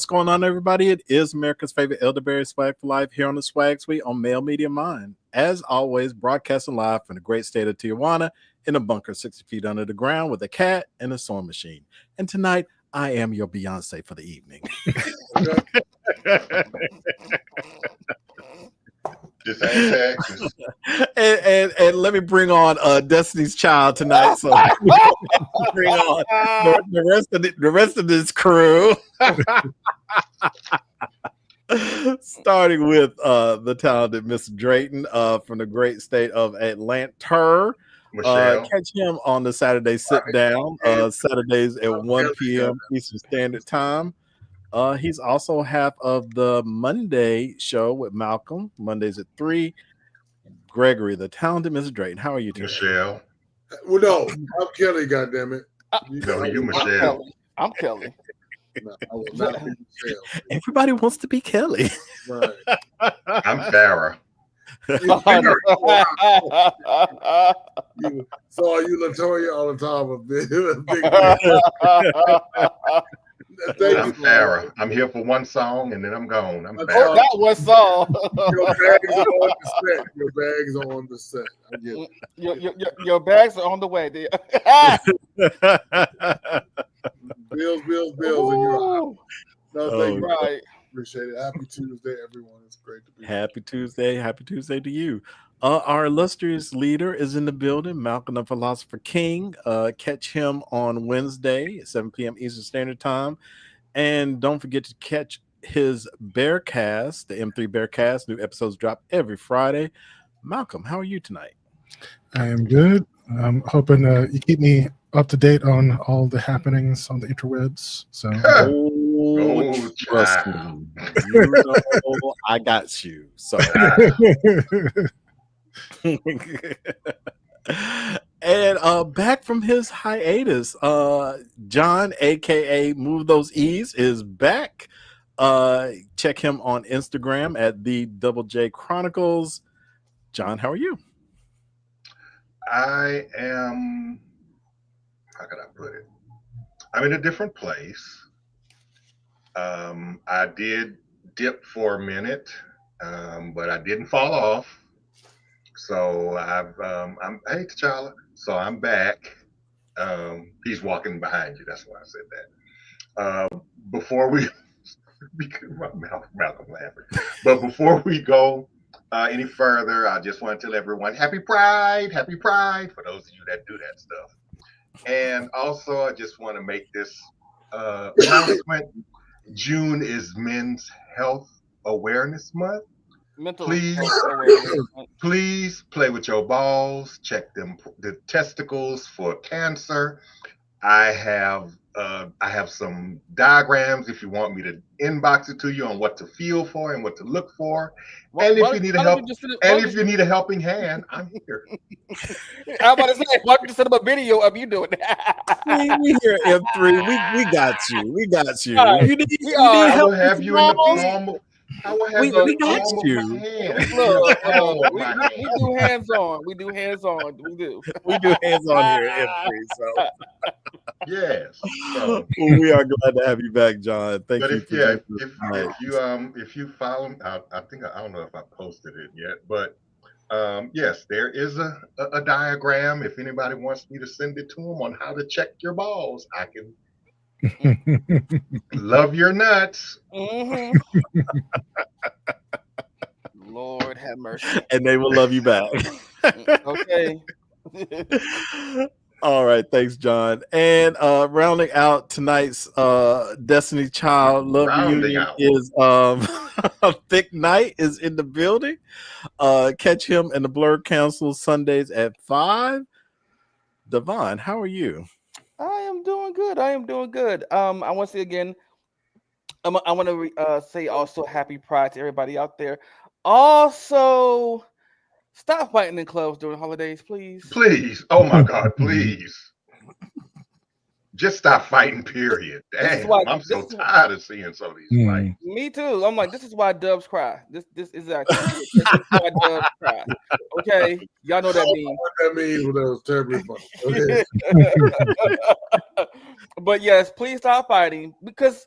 What's going on, everybody? It is America's favorite ElderBEARy SWaG for Life here on the SWaG Suite on Mail Media Mind. As always, broadcasting live from the great state of Tijuana in a bunker 60 feet under the ground with a cat and a sewing machine. And tonight, I am your Beyonce for the evening. Just ain't Texas. and let me bring on Destiny's Child tonight. So bring on the rest of this crew. Starting with the talented Miss Drayton from the great state of Atlanta. Catch him on the Saturday Sit Down, Saturdays at 1 p.m. Eastern Standard Time. He's also half of the Monday show with Malcolm, Mondays at 3. Gregory, the talented Miss Drayton. How are you today? Michelle. Well, no, I'm Kelly, goddammit. No, you Michelle. I'm Kelly. No, I will not be Michelle. Everybody wants to be Kelly. Right. I'm Farrah. So you Latoya all the time. I'm Farrah. I'm here for one song and then I'm gone. I'm Farrah. Oh, that one song. Your bags are on the set. I get it. Your bags are on the way. Bills, and you're out. No, thank you. Right. Appreciate it. Happy Tuesday, everyone. It's great to be here. Happy Tuesday. Happy Tuesday to you. Our illustrious leader is in the building, Malcolm the Philosopher King. Catch him on Wednesday at 7 p.m. Eastern Standard Time. And don't forget to catch his Bearcast, the M3 Bearcast. New episodes drop every Friday. Malcolm, how are you tonight? I am good. I'm hoping you keep me up to date on all the happenings on the interwebs. So, trust me. You know I got you. So, and back from his hiatus, John, aka Move Those E's, is back. Check him on Instagram at the Double J Chronicles. John, how are you? I am, how can I put it? I'm in a different place. I did dip for a minute, but I didn't fall off. So I'm hey T'Challa. So I'm back. He's walking behind you. That's why I said that. Before we Malcolm laughing. But before we go any further, I just want to tell everyone happy Pride for those of you that do that stuff. And also I just want to make this announcement. June is Men's Health Awareness Month. Please play with your balls. Check the testicles for cancer. I have some diagrams if you want me to inbox it to you on what to feel for and what to look for. And if you need a helping hand, I'm here. I'm about to say, why don't you set up a video of you doing that? we here at M3. We got you. We got you. Right. You need I will help have you in the normal. We got you. Look, we do hands on. We do hands on. We do hands on here at M3. So yes. So, we are glad to have you back, John. Thank you. If you follow, I think I don't know if I posted it yet, but yes, there is a diagram. If anybody wants me to send it to them on how to check your balls, I can. Love your nuts. Mm-hmm. Lord have mercy. And they will love you back. Okay. All right, thanks, John. And rounding out tonight's Destiny Child Love Reunion is Thick Night is in the building. Catch him in the Blur Council Sundays at 5. Devon, how are you? I am doing good. I want to say again, I want to say also happy Pride to everybody out there. Also, stop fighting in clubs during holidays, please. Please. Oh my God, please. Just stop fighting, period. Damn, I'm so tired of seeing some of these fights. Me too. I'm like, this is why Dubs cry. This is exactly this is why Dubs cry. Okay, y'all know what that means. What that means? Well, that was terribly funny. Okay. But yes, please stop fighting because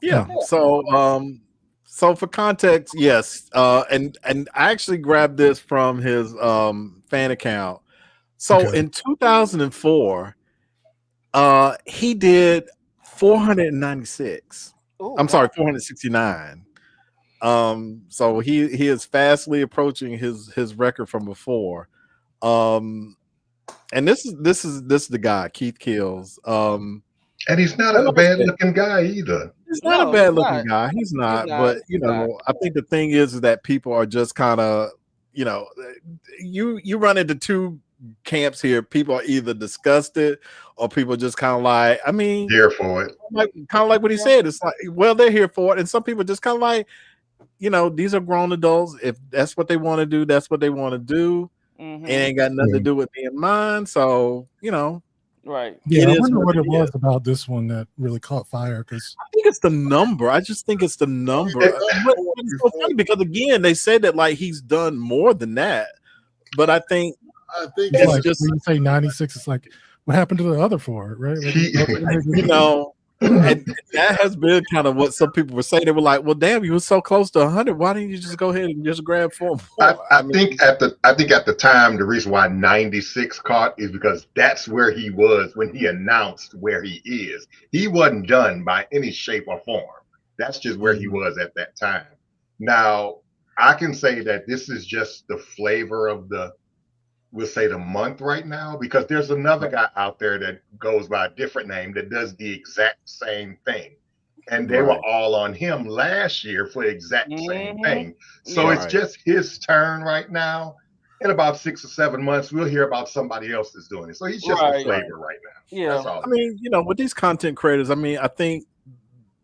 Yeah. So for context, yes. And I actually grabbed this from his fan account. So in 2004, he did 496. I'm sorry, 469. So he is fastly approaching his record from before. And this is the guy, Keith Kills. And he's not a bad looking guy either. He's not a bad looking guy. He's not. But you know, I think the thing is that people are just kind of, you know, you run into two camps here. People are either disgusted or people just kind of like, I mean, here for it. Kind of like what he said. It's like, well, they're here for it. And some people just kind of like, you know, these are grown adults. If that's what they want to do, that's what they want to do. It ain't got nothing to do with me and mine. So, you know. Right. Yeah, I wonder what it was about this one that really caught fire. Because I think it's the number. I just think it's the number. It's so funny because again, they said that like he's done more than that. But I think it's like just when you say 96, it's like what happened to the other four, right? Like, you know. And that has been kind of what some people were saying. They were like, "Well, damn, you were so close to 100. Why didn't you just go ahead and just grab 4 more?" I think at the time, the reason why 96 caught is because that's where he was when he announced where he is. He wasn't done by any shape or form. That's just where he was at that time. Now, I can say that this is just the flavor of we'll say the month right now, because there's another guy out there that goes by a different name that does the exact same thing. And they were all on him last year for the exact same thing. So it's just his turn right now. In about 6 or 7 months, we'll hear about somebody else that's doing it. So he's just a flavor right now. Yeah. That's all. I mean, you know, with these content creators, I mean, I think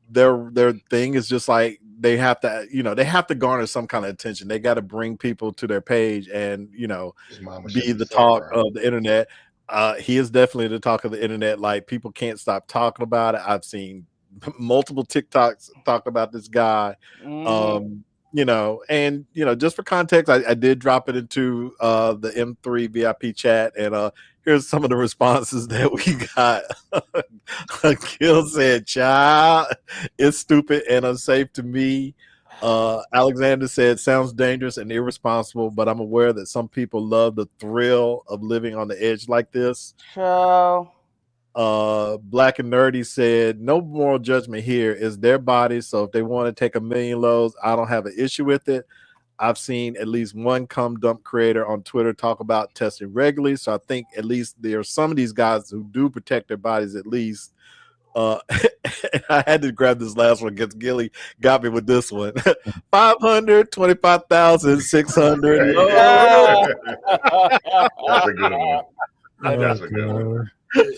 their thing is just like they have to garner some kind of attention. They got to bring people to their page and, you know, be the talk of the internet. He is definitely the talk of the internet. Like, people can't stop talking about it. I've seen multiple TikToks talk about this guy. You know, and you know, just for context, I did drop it into the M3 VIP chat, and here's some of the responses that we got. Gil said, "Child, it's stupid and unsafe to me." Alexander said, "Sounds dangerous and irresponsible, but I'm aware that some people love the thrill of living on the edge like this." Black and Nerdy said, "No moral judgment here. Is their body, so if they want to take 1,000,000 loads, I don't have an issue with it. I've seen at least one cum dump creator on Twitter talk about testing regularly, so I think at least there are some of these guys who do protect their bodies at least." I had to grab this last one because Gilly got me with this one. 525,600. That's a good one. That's a good one.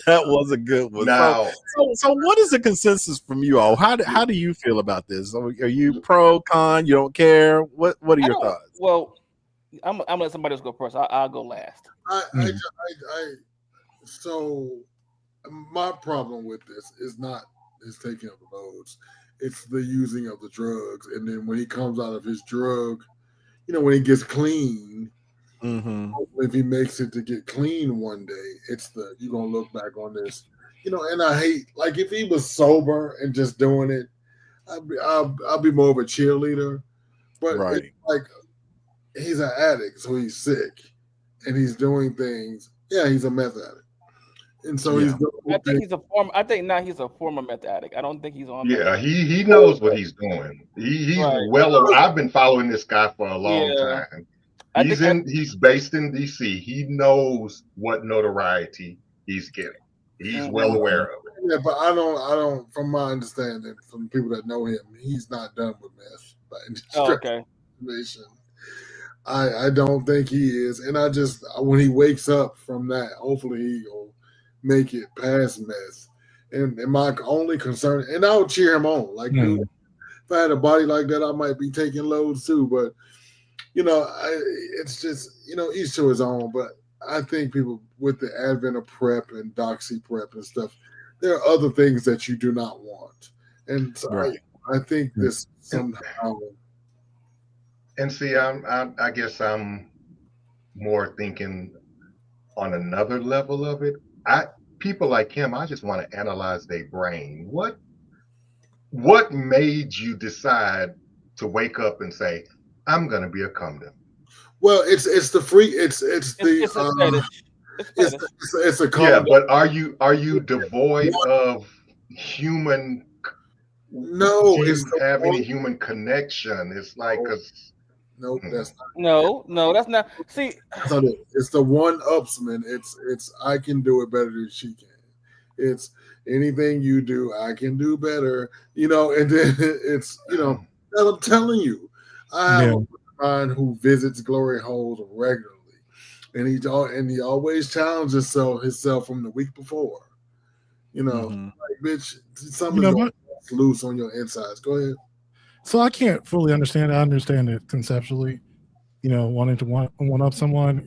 That was a good one. Now, so what is the consensus from you all? How do you feel about this? Are you pro, con? You don't care? What are your thoughts? Well, I'm gonna let somebody else go first. I'll go last. So my problem with this is not his taking of the loads; it's the using of the drugs. And then when he comes out of his drug, you know, when he gets clean. If he makes it to get clean one day, it's you're gonna look back on this, you know. And I hate, like, if he was sober and just doing it, I'll be more of a cheerleader. But it's like he's an addict, so he's sick and he's doing things. Yeah, he's a meth addict, and so he's. I think he's a former. I think now he's a former meth addict. I don't think he's on. Yeah, he knows what he's doing. He's well. I've been following this guy for a long time. He's based in DC. He knows what notoriety he's getting. He's well aware of it. Yeah, but I don't. From my understanding, from people that know him, he's not done with meth. Okay. I don't think he is, and I just, when he wakes up from that, hopefully he'll make it past meth. And my only concern, and I'll cheer him on. Like, dude, if I had a body like that, I might be taking loads too. But you know, it's just, you know, each to his own. But I think people, with the advent of PrEP and Doxy PrEP and stuff, there are other things that you do not want. And so I think this somehow. And see, I guess I'm more thinking on another level of it. People like him, I just want to analyze their brain. What what made you decide to wake up and say, I'm gonna be a cum dump? Well, it's the free. It's a fetish. It's a Yeah, cum. but are you devoid of human? No, Do it's you the have one. any human connection? It's like, cause Nope, that's No, that's not. See, not it. It's the one upsman. It's I can do it better than she can. It's anything you do, I can do better. You know, and then it's and I'm telling you, I have a friend of mine who visits glory holes regularly, and he always challenges himself from the week before. You know, like bitch, something's going loose on your insides. Go ahead. So I can't fully understand it. I understand it conceptually, wanting to one up someone.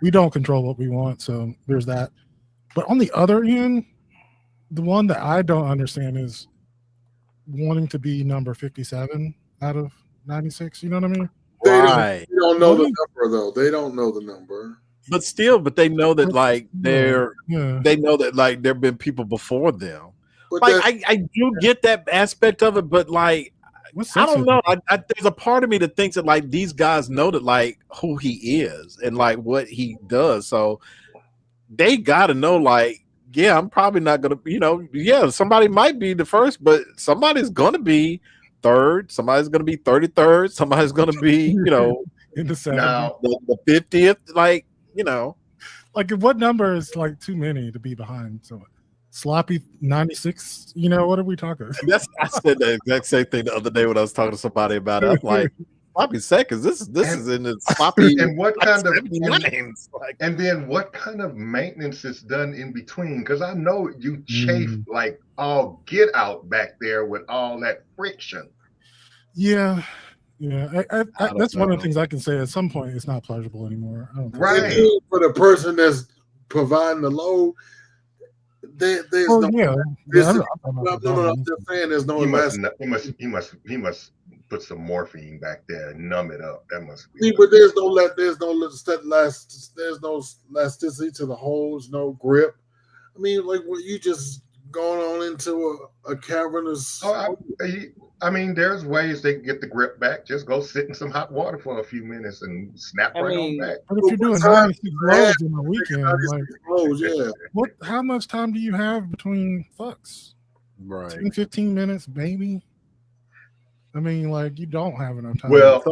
We don't control what we want, so there's that. But on the other end, the one that I don't understand is wanting to be number 57 out of 96. You know what I mean? Right. They don't know the number though. They don't know the number. But they know that like they know that like there have been people before them. But like I do get that aspect of it, but like I don't know. There's a part of me that thinks that like these guys know that like who he is and like what he does. So they gotta know like, yeah, I'm probably not gonna, somebody might be the first, but somebody's gonna be third, somebody's gonna be 33rd, somebody's gonna be, in the 70s. The 50th, like, like what number is like too many to be behind? So sloppy 96, what are we talking? I said the exact same thing the other day when I was talking to somebody about it. I'm like, sloppy seconds. This is in the sloppy. And what kind of and then what kind of maintenance is done in between? Because I know you chafe like all get out back there with all that friction. Yeah. That's one of the things I can say. At some point, it's not pleasurable anymore. I don't think right. For the person that's providing the load, there's no. I'm just saying there's no. He must put some morphine back there and numb it up. That must be. See, but there's no elasticity to the holes, no grip. I mean, like what you just going on into a cavernous. I mean, there's ways they can get the grip back. Just go sit in some hot water for a few minutes and snap on back. But if you're doing 96 loads in a weekend, like, how much time do you have between fucks? Right. 10, 15 minutes, maybe. I mean, like, you don't have enough time. Well,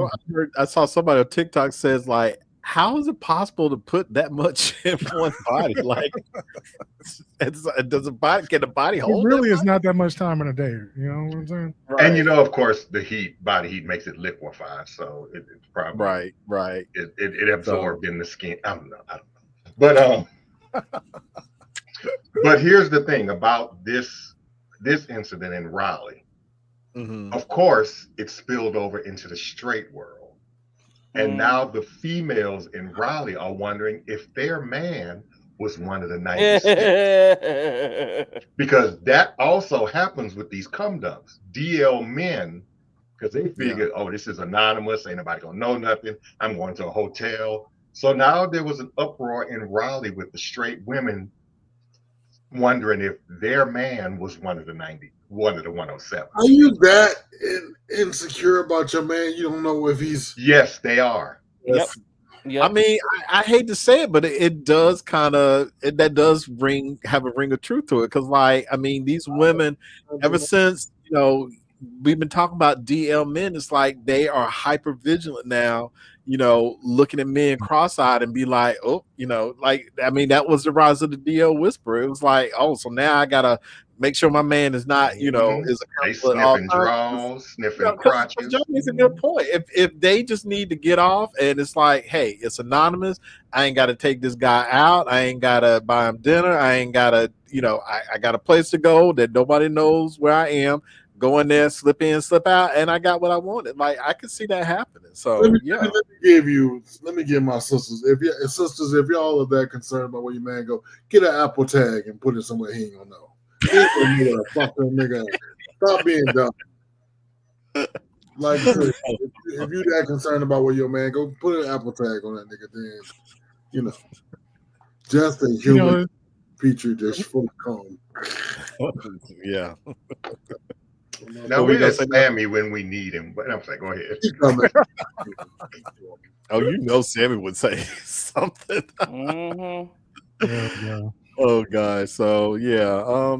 I saw somebody on TikTok says, like, how is it possible to put that much in one body? Like, can the body hold? It really is not that much time in a day. You know what I'm saying? Right. And of course, the body heat makes it liquefy, so it's probably right. It absorbed in the skin. I don't know. But but here's the thing about this incident in Raleigh. Of course, it spilled over into the straight world. And now the females in Raleigh are wondering if their man was one of the 96. Because that also happens with these cum dumps. DL men, because they figure, this is anonymous, ain't nobody gonna know nothing. I'm going to a hotel. So now there was an uproar in Raleigh with the straight women wondering if their man was one of the 107. Are you that insecure about your man? You don't know if he's. Yes, they are. Yep. I mean, I hate to say it, but it does have a ring of truth to it. Because, like, I mean, these women, ever since we've been talking about DL men, it's like they are hyper vigilant now. Looking at men cross-eyed and be like, like, I mean, that was the rise of the DL whisperer. It was like, so now I gotta make sure my man is not, is they sniffing draws, sniffing crotches. John makes a good point. If they just need to get off and it's like, hey, it's anonymous. I ain't got to take this guy out. I ain't got to buy him dinner. I ain't got to, I got a place to go that nobody knows where I am. Go in there, slip in, slip out, and I got what I wanted. Like, I could see that happening. So let me give my sisters. If y'all are that concerned about where your man go, get an Apple tag and put it somewhere he ain't gonna know. Fuck that nigga. Stop being dumb. Like, if you that concerned about where your man go, put an Apple tag on that nigga. Then, just a human petri dish full of comb. Yeah. Now where's Sammy when we need him? But I'm saying, go ahead. Oh, you know, Sammy would say something. Oh gosh. So yeah.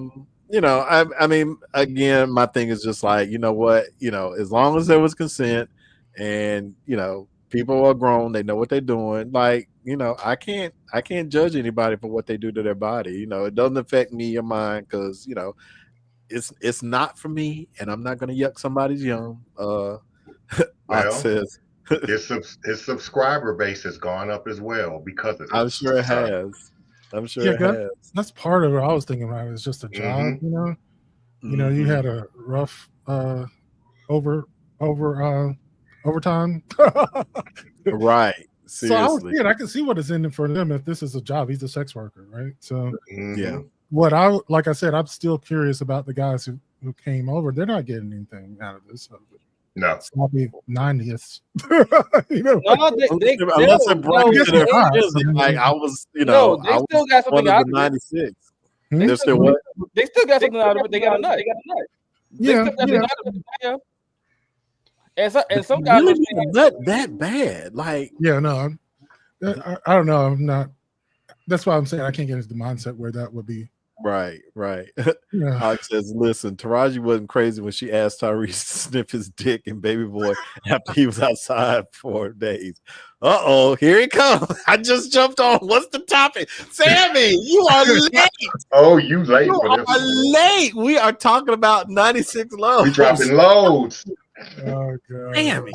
You know, I mean, again, my thing is just like, you know what, you know, as long as there was consent and, you know, people are grown, they know what they're doing. Like, you know, I can't judge anybody for what they do to their body. You know, it doesn't affect me or mine because, you know, it's not for me, and I'm not gonna yuck somebody's yum. Well, Says his subscriber base has gone up as well because of this. I'm sure it has. I'm sure it has. That's part of what I was thinking about. It's just a job, you know. You know, you had a rough overtime. Right. So Seriously. I can see what is in it for them if this is a job. He's a sex worker, right? So yeah. Like I said, I'm still curious about the guys who came over. They're not getting anything out of this. So no, it's probably 90th. You know, unless it brought to their like I was, you know, they still got something out of 96. They still got something out of it. They got a nut. Yeah. And some guys really not that bad. Like, yeah, no, I don't know. I'm not. That's why I'm saying I can't get into the mindset where that would be. Right. Yeah. Alex says, listen, Taraji wasn't crazy when she asked Tyrese to sniff his dick and baby boy after he was outside for days. Here he comes. I just jumped on. What's the topic? Sammy, you are late. Oh, you late. You are late. We are talking about 96 loads. We dropping loads. Oh, God. Sammy,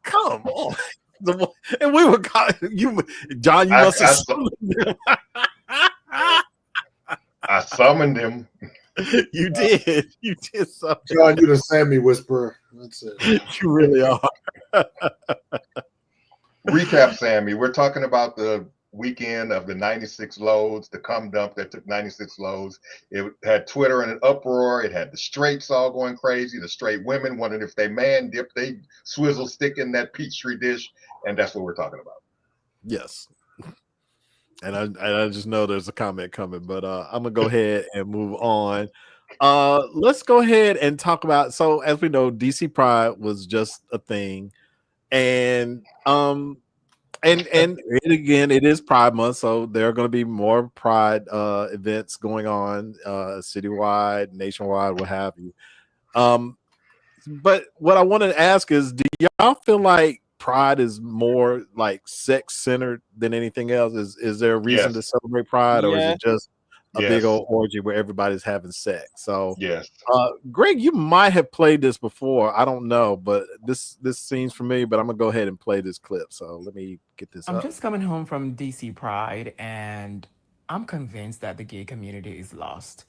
come on. And we were you, John. You must have. I summoned him. You did. You did something. John, you're the Sammy whisperer. That's it. You really are. Recap, Sammy. We're talking about the weekend of the 96 loads, the cum dump that took 96 loads. It had Twitter in an uproar. It had the straights all going crazy. The straight women wondering if they man dip they swizzle stick in that Peachtree dish. And that's what we're talking about. Yes. And I just know there's a comment coming, but I'm gonna go ahead and move on. Let's go ahead and talk about. So as we know, DC Pride was just a thing, and again, it is Pride Month, so there are going to be more Pride events going on, citywide, nationwide, what have you. But what I want to ask is, do y'all feel like Pride is more like sex centered than anything else? Is there a reason to celebrate Pride, or is it just a big old orgy where everybody's having sex? So Greg, you might have played this before. I don't know, but this seems familiar. But I'm gonna go ahead and play this clip. So let me get this. I'm just coming home from DC Pride, and I'm convinced that the gay community is lost.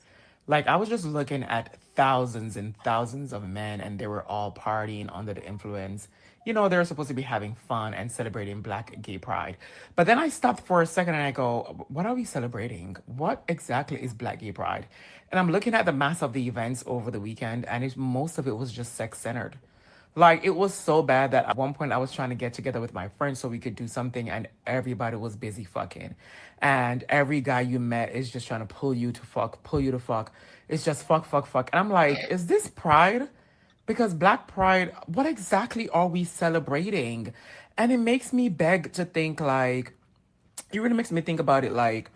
Like, I was just looking at thousands and thousands of men, and they were all partying under the influence. You know, they're supposed to be having fun and celebrating Black gay pride. But then I stopped for a second and I go, what are we celebrating? What exactly is Black gay pride? And I'm looking at the mass of the events over the weekend, and most of it was just sex-centered. Like, it was so bad that at one point I was trying to get together with my friends so we could do something, and everybody was busy fucking. And every guy you met is just trying to pull you to fuck. It's just fuck. And I'm like, is this pride? Because Black Pride, what exactly are we celebrating? And it makes me beg to think, like, it really makes me think about it, like,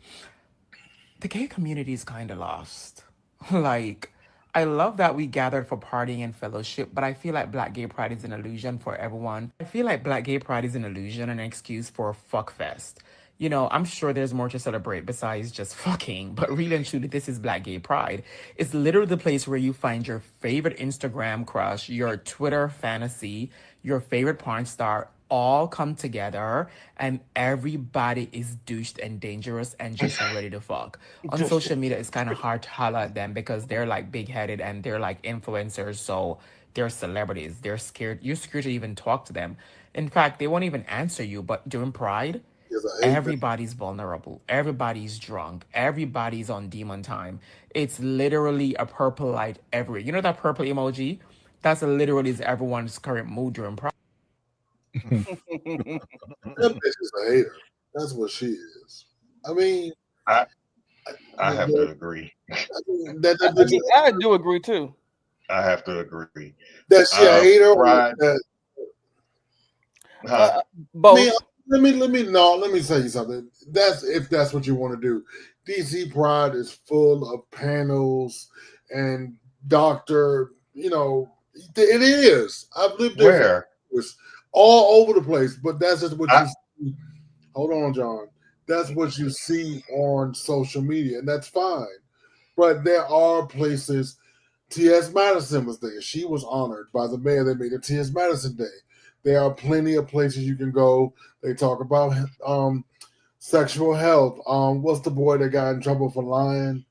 the gay community is kind of lost. Like, I love that we gathered for partying and fellowship, but I feel like Black gay pride is an illusion for everyone. I feel like Black gay pride is an illusion and an excuse for a fuck fest. You know, I'm sure there's more to celebrate besides just fucking, but really and truly, this is Black gay pride. It's literally the place where you find your favorite Instagram crush, your Twitter fantasy, your favorite porn star, all come together, and everybody is douched and dangerous and just ready to fuck. On social media, it's kind of hard to holler at them because they're like big-headed and they're like influencers, so they're celebrities. They're scared. You're scared to even talk to them. In fact, they won't even answer you. But during Pride, everybody's vulnerable. Everybody's drunk. Everybody's on demon time. It's literally a purple light everywhere. You know that purple emoji? That's literally everyone's current mood during Pride. That bitch is a hater. That's what she is. I mean, I have to agree. I do agree too. I have to agree. That she a hater. Pride. Both. Let me tell you something. That's if that's what you want to do. DC Pride is full of panels and doctor. You know, it is. I've lived there Where? for years, all over the place. But that's just what you see. Hold on, John. That's what you see on social media, and that's fine. But there are places. T.S. Madison was there. She was honored by the mayor. They made it T.S. Madison Day. There are plenty of places you can go. They talk about sexual health. What's the boy that got in trouble for lying?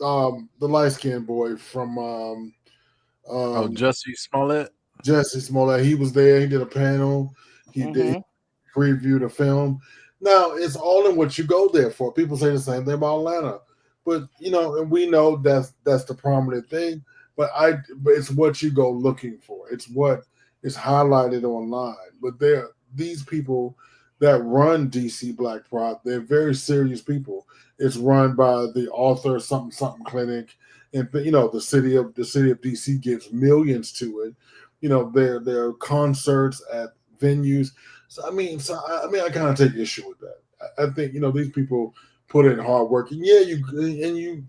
The light skinned boy from Jussie Smollett. Jussie Smollett. He was there. He did a panel. He did preview the film. Now it's all in what you go there for. People say the same thing about Atlanta, but and we know that's the prominent thing. But it's what you go looking for. It's what is highlighted online. But these people that run DC Black Pride, they're very serious people. It's run by the author something clinic, and the city of DC gives millions to it. There are concerts at venues. So I kind of take issue with that. I think these people put in hard work, and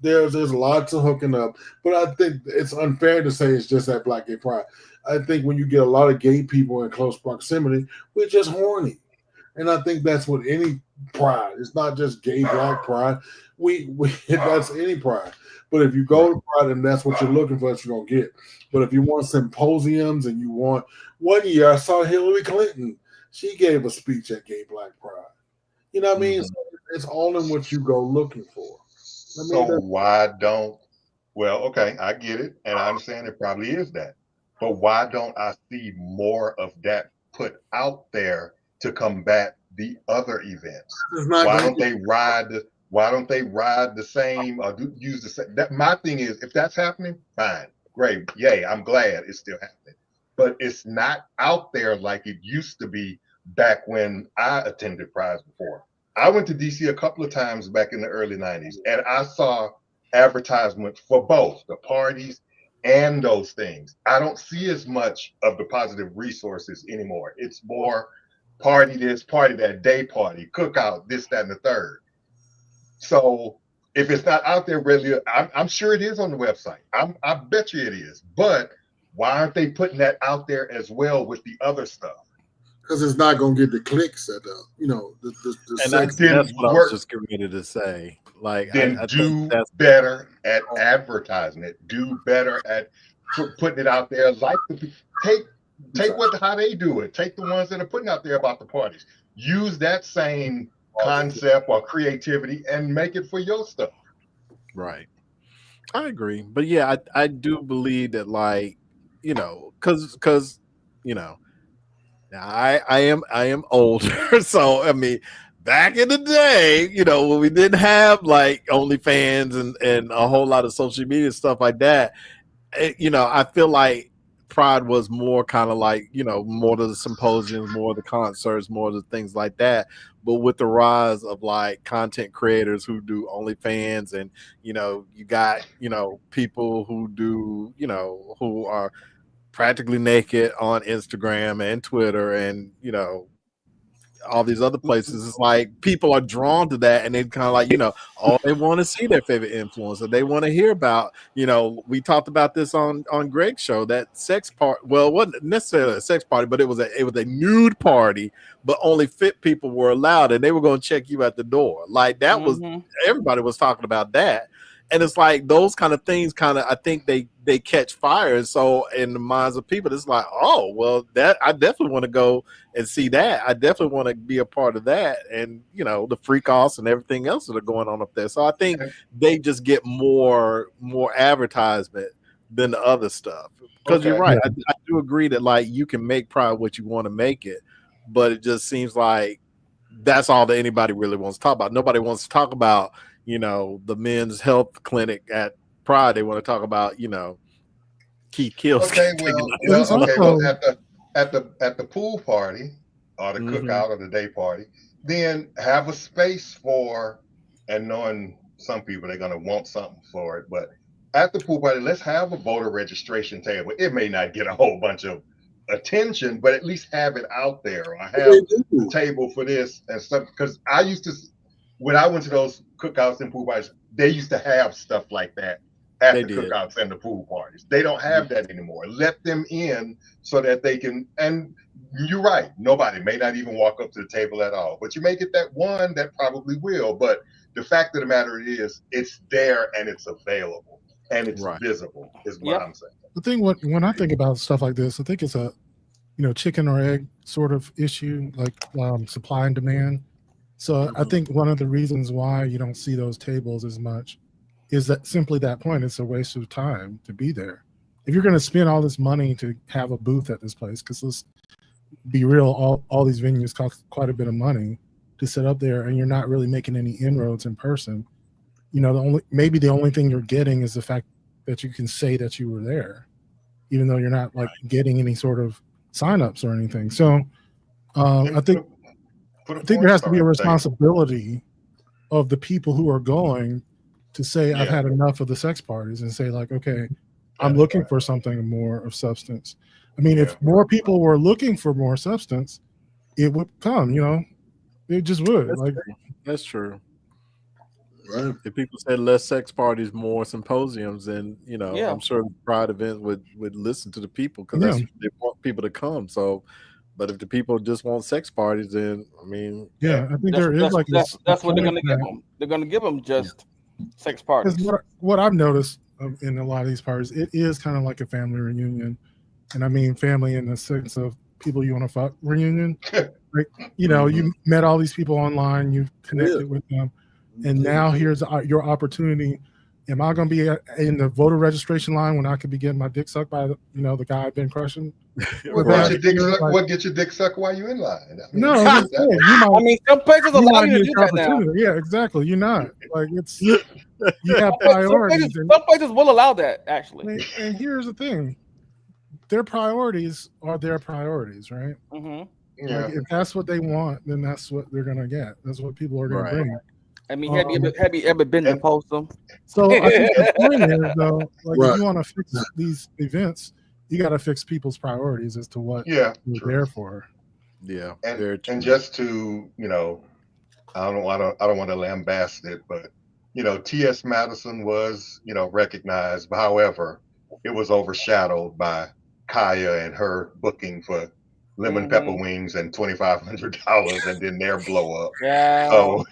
there's lots of hooking up, but I think it's unfair to say it's just that Black Gay Pride. I think when you get a lot of gay people in close proximity, we're just horny, and I think that's what any pride. It's not just gay Black Pride. We that's any pride. But if you go to Pride and that's what you're looking for, that's what you're gonna get. But if you want symposiums and you want, one year I saw Hillary Clinton. She gave a speech at Gay Black Pride. You know what I mean? So it's all in what you go looking for. Why don't? Well, okay, I get it, and I understand it probably is that. But why don't I see more of that put out there to combat the other events? Why don't they ride the same or use the same? My thing is, if that's happening, fine, great, yay, I'm glad it's still happening. But it's not out there like it used to be back when I attended Pride before. I went to DC a couple of times back in the early 90s, and I saw advertisements for both the parties and those things. I don't see as much of the positive resources anymore. It's more party this, party that, day party, cookout, this, that, and the third. So if it's not out there really, I'm sure it is on the website. I bet you it is. But why aren't they putting that out there as well with the other stuff? Because it's not going to get the clicks at the and that's what I was just getting ready to say. Like, then do better at advertising it. Do better at putting it out there. Like take how they do it. Take the ones that are putting out there about the parties. Use that same concept or creativity and make it for your stuff. Right. I agree, but yeah, I do believe that, like, because I am older, so I mean, back in the day, when we didn't have like OnlyFans and a whole lot of social media stuff like that, I feel like Pride was more kind of like, more of the symposiums, more of the concerts, more of the things like that. But with the rise of like content creators who do OnlyFans, and you got people who do who are practically naked on Instagram and Twitter and all these other places, it's like people are drawn to that, and they kind of like they want to see their favorite influencer. They want to hear about we talked about this on Greg's show, that sex part. Well, it wasn't necessarily a sex party, but it was a nude party, but only fit people were allowed, and they were going to check you at the door. Like that was everybody was talking about that. And it's like those kind of things I think they catch fire. And so in the minds of people, it's like, oh, well, that I definitely want to go and see that. I definitely want to be a part of that. And, the freak offs and everything else that are going on up there. So I think they just get more advertisement than the other stuff. Because you're right. I do agree that like you can make Pride what you want to make it, but it just seems like that's all that anybody really wants to talk about. Nobody wants to talk about the men's health clinic at Pride. They want to talk about, Keith Kills. Okay, at the pool party or the cookout or the day party, then have a space for, and knowing some people, they're going to want something for it, but at the pool party, let's have a voter registration table. It may not get a whole bunch of attention, but at least have it out there, or have a table for this and stuff. Because I used to, when I went to those cookouts and pool parties, they used to have stuff like that at the cookouts and the pool parties. They don't have that anymore. Let them in so that they can, and you're right, nobody may not even walk up to the table at all, but you may get that one that probably will. But the fact of the matter is, it's there and it's available and it's visible, is what I'm saying. The thing, when I think about stuff like this, I think it's a, chicken or egg sort of issue, like supply and demand. So I think one of the reasons why you don't see those tables as much is that simply that point. It's a waste of time to be there. If you're going to spend all this money to have a booth at this place, because let's be real, all these venues cost quite a bit of money to set up there, and you're not really making any inroads in person. Maybe the only thing you're getting is the fact that you can say that you were there, even though you're not like getting any sort of signups or anything. So I think there has to be a responsibility of the people who are going to say, I've had enough of the sex parties, and say like, okay, I'm looking for something more of substance. I mean, if more people were looking for more substance, it would come, it just would. That's true. Right. If people said less sex parties, more symposiums, then I'm sure the Pride event would listen to the people, because they want people to come. So, but if the people just want sex parties, then I mean, I think that's what they're going to give them. They're going to give them just sex parties. What I've noticed in a lot of these parties, it is kind of like a family reunion, and I mean family in the sense of people you want to fuck reunion. Like, you met all these people online, you've connected with them. And now here's your opportunity. Am I going to be in the voter registration line when I could be getting my dick sucked by the guy I've been crushing? What gets your dick sucked while you're in line? Some places allow you to do that now. Yeah, exactly. You're not like you have priorities. Some places will allow that, actually. And here's the thing: their priorities are their priorities, right? Mm-hmm. Yeah. Like, if that's what they want, then that's what they're going to get. That's what people are going to bring. I mean, have you ever been to Folsom? So I think the point is, though, like if you want to fix these events, you got to fix people's priorities as to what you're there for. Yeah, and just to I don't want to lambast it, but T.S. Madison was recognized. However, it was overshadowed by Kaya and her booking for lemon pepper wings and $2,500, and then their blow up. Yeah. So.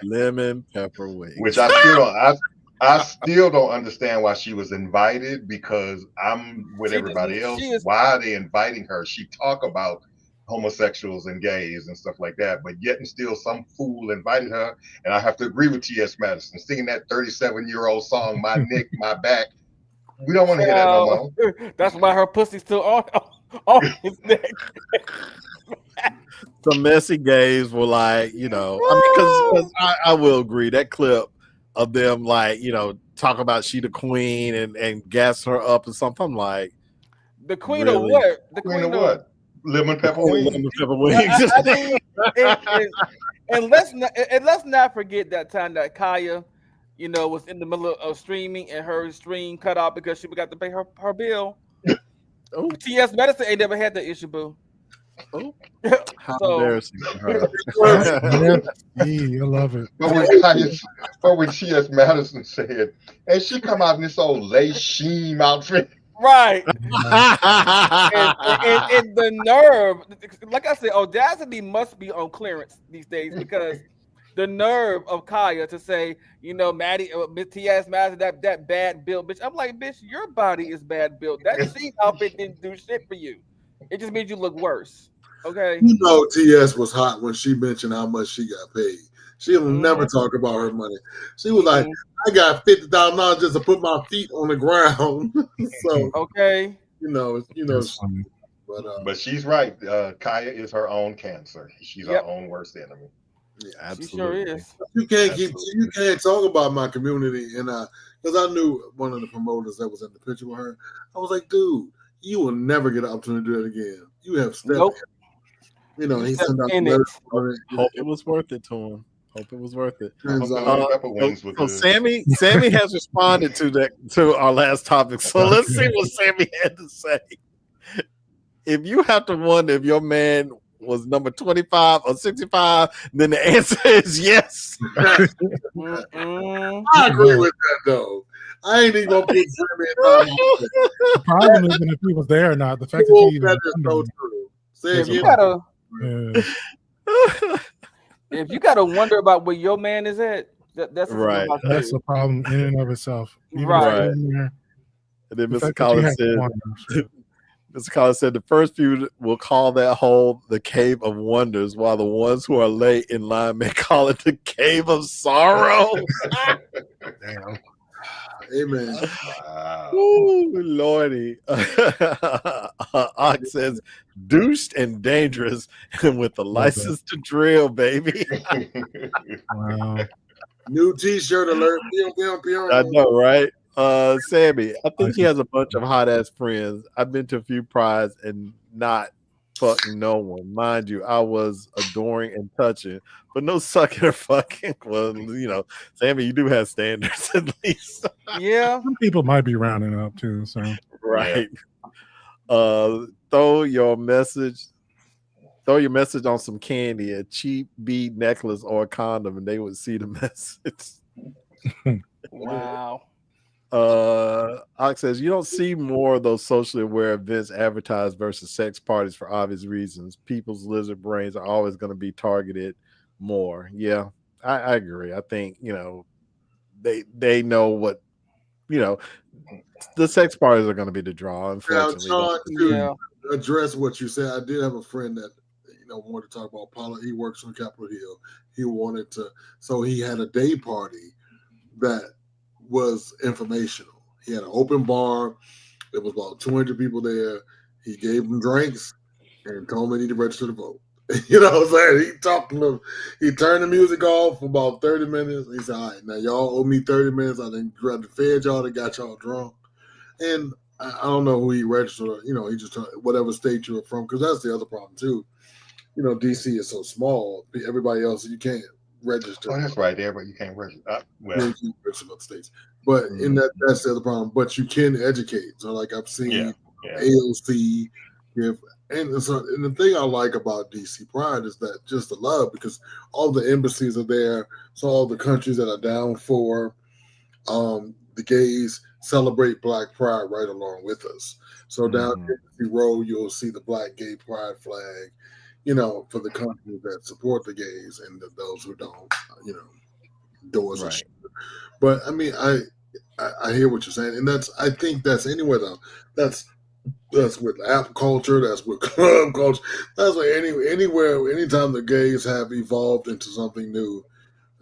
Lemon pepper wings, which I still don't understand why she was invited, because I'm with everybody else. Why are they inviting her? She talk about homosexuals and gays and stuff like that, but yet and still some fool invited her. And I have to agree with T.S. Madison, singing that 37-year-old song, My Neck, My Back. We don't want to hear that no more. That's why her pussy's still on his neck. Some messy gays were like, I mean, because I will agree, that clip of them like, talk about she the queen and gas her up or something. I'm like, the queen of what? The queen of what? Lemon pepper wings. Lemon pepper wings. And let's not forget that time that Kaya, was in the middle of streaming and her stream cut off because she forgot to pay her bill. T.S. Madison ain't never had that issue, boo. Oh, how embarrassing for her. I love it. But when T.S. Madison said, and she come out in this old lace sheen outfit. Right. and the nerve, like I said, audacity must be on clearance these days, because the nerve of Kaya to say, Maddie, T.S. Madison, that bad build, bitch. I'm like, bitch, your body is bad built. That sheen outfit didn't do shit for you. It just made you look worse. Okay. T.S. was hot when she mentioned how much she got paid. She'll never talk about her money. She was like, I got $50,000 just to put my feet on the ground. So okay. But she's right. Kaya is her own cancer. She's her own worst enemy. Yeah, absolutely. She sure is. You can't talk about my community, and because I knew one of the promoters that was in the picture with her. I was like, dude, you will never get an opportunity to do that again. You have stepped. He sent out letters. Hope it was worth it to him. Hope it was worth it. Pepper wings were good. Sammy has responded to our last topic. So let's see what Sammy had to say. If you have to wonder if your man was number 25 or 65, then the answer is yes. I agree with that though. I ain't even gonna put Sammy in time. The problem isn't if he was there or not. The fact that he even so true. Sam, if you gotta wonder about where your man is at, that's right. That's a problem in and of itself. Even right. And then Mr. Collins said, Mr. Collins said the first few will call that hole the Cave of Wonders, while the ones who are late in line may call it the Cave of Sorrow. Damn. Amen. Wow. Ooh, Lordy. Ox says, douched and dangerous and with the license to drill, baby. Wow. New t-shirt alert. I know, right? Sammy, I think he has a bunch of hot ass friends. I've been to a few prides and not fucking no one. Mind you, I was adoring and touching, but no sucking or fucking. Well, you know, Sammy, you do have standards at least. Yeah. Some people might be rounding up too, so right. Throw your message on some candy, a cheap bead necklace or a condom, and they would see the message. Wow. Ox says you don't see more of those socially aware events advertised versus sex parties for obvious reasons. People's lizard brains are always going to be targeted more. Yeah, I agree. I think, you know, they know what, you know, the sex parties are going to be the draw. Unfortunately, now, John, to address what you said, I did have a friend that, you know, wanted to talk about politics. He works on Capitol Hill. He wanted to, so he had a day party that was informational. He had an open bar. There was about 200 people there. He gave them drinks and told them they need to register to vote. You know what I'm saying? He talked to them. He turned the music off for about 30 minutes. He said, all right, now y'all owe me 30 minutes. I done grabbed the fed y'all that got y'all drunk. And I don't know who he registered. You know, he just, whatever state you're from, because that's the other problem too. You know, DC is so small. Everybody else, you can't register. Oh, that's right there, but you can't register. Well, you can't register other states. But in that's the other problem. But you can educate. So, like I've seen AOC give, and the thing I like about DC Pride is that just the love, because all the embassies are there. So all the countries that are down for the gays celebrate Black Pride right along with us. So down Embassy Road, you'll see the Black Gay Pride flag, you know, for the countries that support the gays and those who don't, you know, doors and shit. But I mean, I hear what you're saying, and I think that's anywhere though. That's with app culture. That's with club culture. That's with anywhere. Anytime the gays have evolved into something new,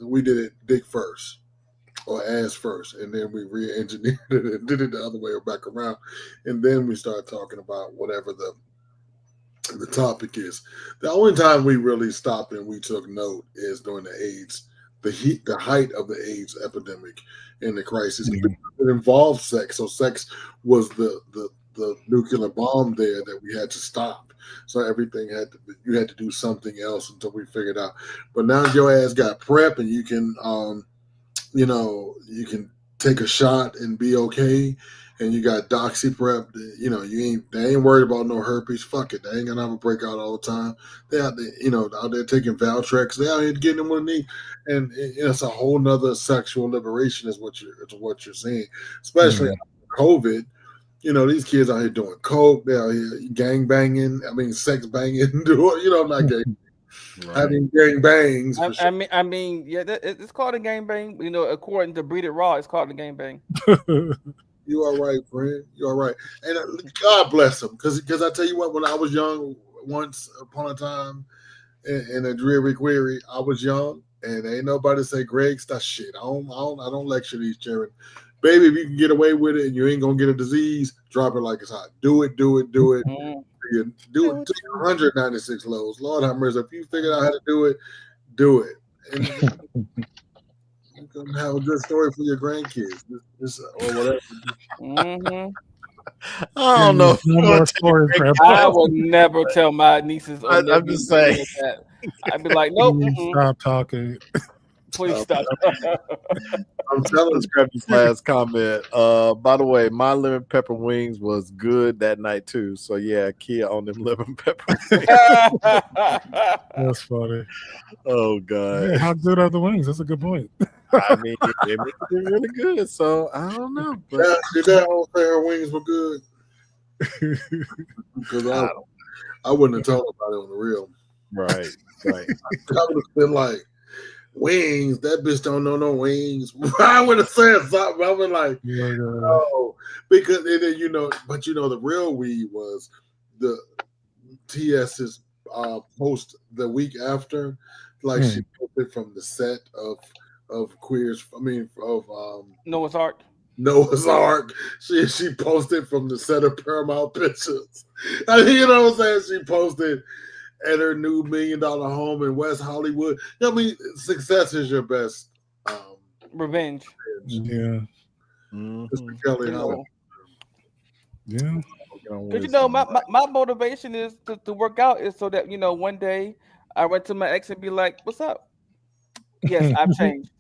we did it dick first or ass first, and then we re-engineered it and did it the other way or back around, and then we start talking about whatever the topic is. The only time we really stopped and we took note is during the AIDS, the height of the AIDS epidemic and the crisis. It involved sex, so sex was the nuclear bomb there that we had to stop. So everything you had to do something else until we figured out. But now your ass got PrEP and you can you know, you can take a shot and be okay. And you got Doxy Prep, you know, they ain't worried about no herpes. Fuck it, they ain't gonna have a breakout all the time. They out there, you know, out there taking Valtrex. They out here getting them what they need, and it's a whole nother sexual liberation is what you're saying, especially after COVID. You know, these kids out here doing coke. They out here gang banging. I mean, sex banging. You know, not gang. Having gang bangs. I mean, yeah, it's called a gang bang. You know, according to Breed It Raw, it's called a gang bang. You are right, friend. You are right, and God bless them. Because I tell you what, when I was young, once upon a time, in a dreary query, I was young, and ain't nobody say, "Greg, stop shit." I don't lecture these children. Baby, if you can get away with it and you ain't gonna get a disease, drop it like it's hot. Do it. Do it to 196 lows. Lord have mercy. If you figure out how to do it, do it. And you're gonna have a good story for your grandkids, or whatever. I don't know. I will never tell my nieces. I'm just saying. I'd be like, nope. Stop talking. Please stop. I'm telling Let's grab this last comment. By the way, my lemon pepper wings was good that night too. So yeah, Kia on them lemon pepper wings. That's funny. Oh god. Yeah, how good are the wings? That's a good point. I mean, it makes it really good. So I don't know. But did that whole say her wings were good? Because I wouldn't have told about it on the real. Right. I would have been like, wings, that bitch don't know no wings. I would have said something. I was like, no, because and then but the real weed was the TS's post the week after, like she posted from the set of Queers. I mean, of Noah's Ark. Noah's Ark. She posted from the set of Paramount Pictures. I mean, you know what I'm saying? She posted at her new $1 million home in West Hollywood. I mean, success is your best revenge. Yeah. Mr. Kelly, yeah. Because my motivation is to work out is so that one day I run to my ex and be like, "What's up? Yes, I've changed.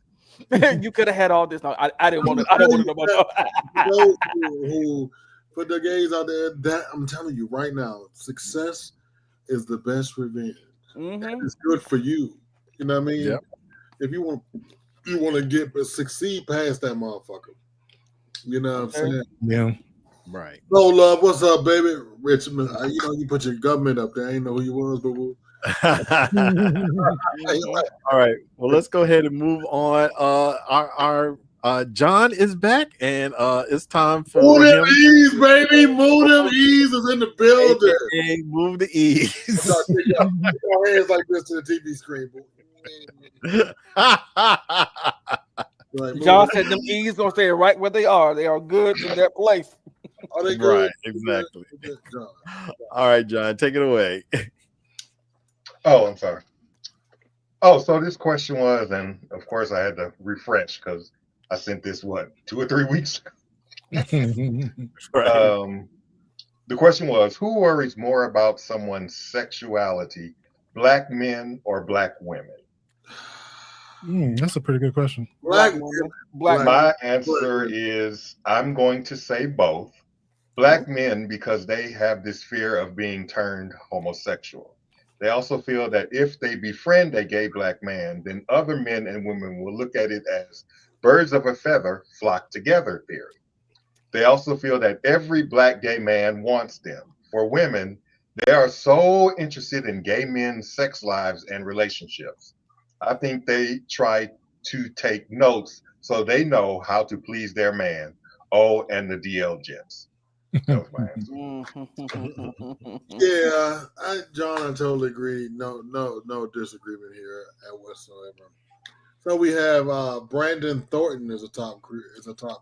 You could have had all this. No, I didn't want it. I don't want to know about those who for the gays out there, that I'm telling you right now, success is the best revenge. It's good for you. You know what I mean? Yep. If you want to succeed past that motherfucker. You know what I'm saying? Yeah. Right. So love, what's up, baby? Richmond. You put your government up there. I didn't know who you was, but all right. Well, let's go ahead and move on. Our John is back, and it's time for Move them E's, baby. Move them E's is in the building. Hey, move the E's. Take your hands like this to the TV screen. John said them E's gonna stay right where they are. They are good in their place. Are they good? Right, exactly. All right, John, take it away. Oh, I'm sorry. Oh, so this question was, and of course I had to refresh because I sent this 2 or 3 weeks ago. Right. The question was, who worries more about someone's sexuality, Black men or Black women? That's a pretty good question. My answer is I'm going to say both. Black men, because they have this fear of being turned homosexual. They also feel that if they befriend a gay Black man, then other men and women will look at it as birds of a feather flock together theory. They also feel that every Black gay man wants them. For women, they are so interested in gay men's sex lives and relationships. I think they try to take notes so they know how to please their man. Oh, and the DL gents. That was my answer. Yeah, John, I totally agree. No disagreement here whatsoever. So we have Brandon Thornton is a top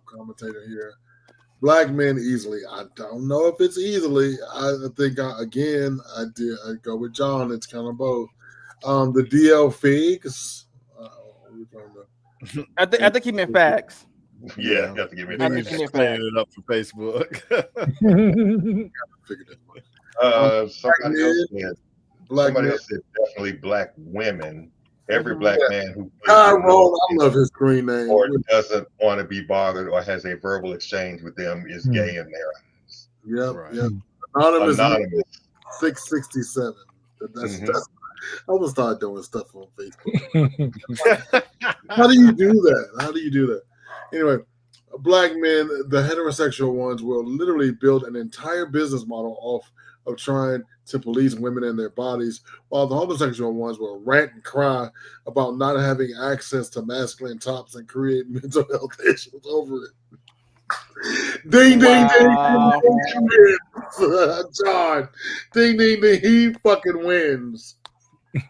commentator here. Black men easily. I don't know if it's easily. I think I go with John. It's kind of both. The DL Figs. I think he meant facts. Yeah, you have to give me that. He's playing it up for Facebook. Somebody else said definitely Black women. Every Black man who I love his screen name or doesn't want to be bothered or has a verbal exchange with them is gay in their eyes. Yep, right. Yep. Anonymous 667. That's I'm gonna start doing stuff on Facebook. How do you do that? Anyway, Black men, the heterosexual ones, will literally build an entire business model off of trying to police women and their bodies, while the homosexual ones will rant and cry about not having access to masculine tops and create mental health issues over it. Ding, ding, ding, John. Ding, ding, ding. He fucking wins.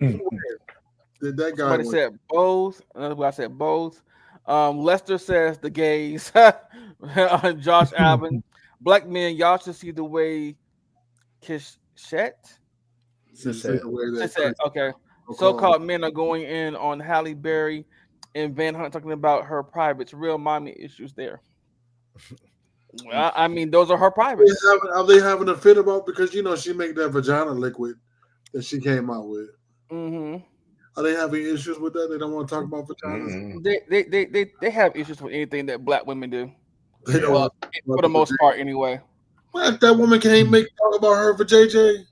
Did that guy Somebody said both. Another I said both. Lester says the gays. Josh Alvin. Black men, y'all should see the way Kishette. Okay. So-called men are going in on Halle Berry and Van Hunt talking about her privates. Real mommy issues there. I mean, those are her privates. Are they having a fit about because she make that vagina liquid that she came out with? Mm-hmm. Are they having issues with that? They don't want to talk about vaginas. They have issues with anything that black women do. They don't want for the most part, anyway. What? That woman can't make talk about her for JJ.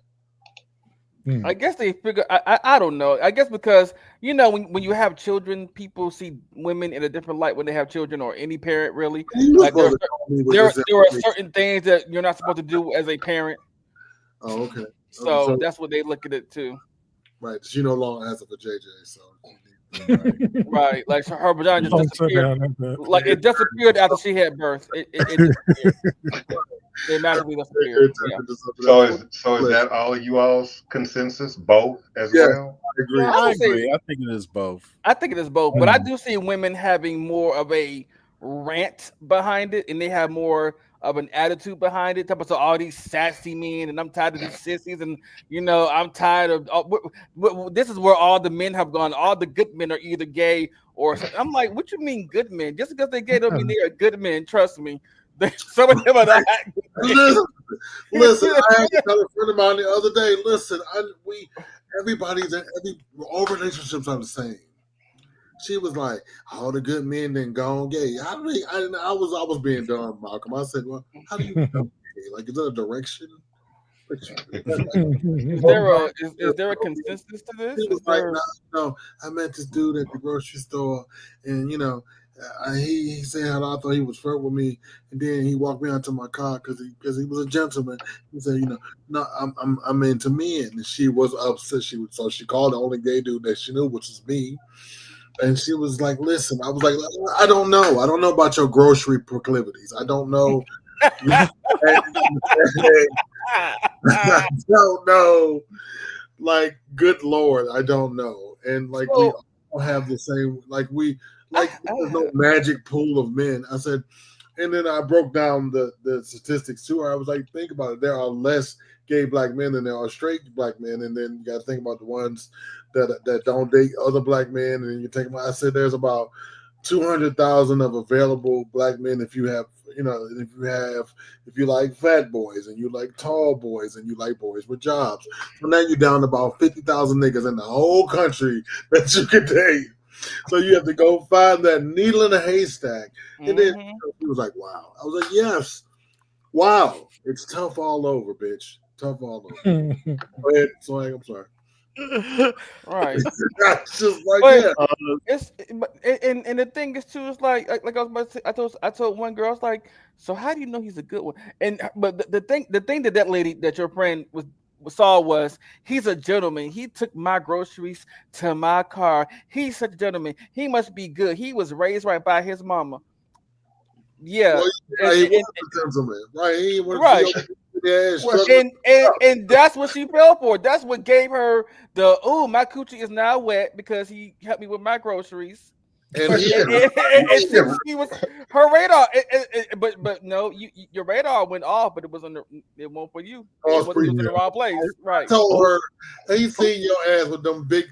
I guess they figure. I don't know. I guess because when you have children, people see women in a different light when they have children, or any parent really. Like there are certain things that you're not supposed to do as a parent. Oh, okay. So that's what they look at it too. Right. She no longer has it for JJ. So. Right, like her vagina just disappeared. Like it disappeared after she had birth. It disappeared. It magically disappeared. Yeah. So is that all you all's consensus? Both as well? I agree. I think it is both. I think it is both, but I do see women having more of a rant behind it, and they have more of an attitude behind it. Talking about all these sassy men, and I'm tired of these sissies, and I'm tired of. This is where all the men have gone. All the good men are either gay or. I'm like, what you mean good men? Just because they're gay don't mean they are good men. Trust me. Some of them are not. Listen, I had to tell a friend of mine the other day. Listen, all relationships are the same. She was like, all the good men then gone gay. I was being dumb, Malcolm. I said, well, how do you know gay? Like, is there a direction? Is there a consensus to this? He was like, no, I met this dude at the grocery store, and he said how I thought he was flirting with me, and then he walked me out to my car because he was a gentleman. He said, no, I'm into men, and she was upset. So she called the only gay dude that she knew, which was me. And she was like, listen, I was like, I don't know about your grocery proclivities. I don't know. I don't know. Like, good Lord, I don't know. And like, we all have the same, there's no magic pool of men. I said, and then I broke down the statistics to her. I was like, think about it. There are less gay black men than there are straight black men. And then you got to think about the ones that don't date other black men. And then you think about, I said, there's about 200,000 of available black men. If you have, if you like fat boys and you like tall boys and you like boys with jobs. So now you're down to about 50,000 niggas in the whole country that you can date. So you have to go find that needle in a haystack. And then he was like, wow. I was like, yes. Wow. It's tough all over, bitch. Tough all over. Go ahead, SWaG. I'm sorry. Right. Just like and the thing is too, it's like I was about to say, I told one girl, I was like, so how do you know he's a good one? But the thing that lady that your friend saw was, he's a gentleman. He took my groceries to my car. He's such a gentleman. He must be good. He was raised right by his mama. Yeah. Well, he was a gentleman, right? Right. And that's what she fell for. That's what gave her my coochie is now wet because he helped me with my groceries. And she was her radar. But no, your radar went off, but it wasn't for you. It was in the wrong place. Right. I told her, hey, seen your ass with them big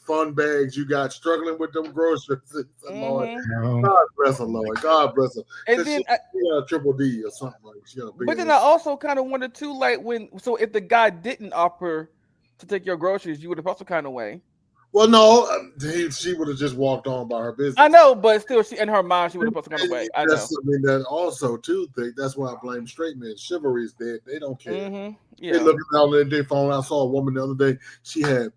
fun bags you got struggling with them groceries. Lord, God bless her, Lord. God bless her. And then she got a triple D or something like that. But then I also kind of wondered too, like if the guy didn't offer to take your groceries, you would have felt some kind of way. Well, no, she would have just walked on by her business. I know, but still, she in her mind, she would have felt some kind of way. I know. I mean, that also too. That's why I blame straight men. Chivalry is dead. They don't care. Yeah. They looking down at their phone. I saw a woman the other day. She had,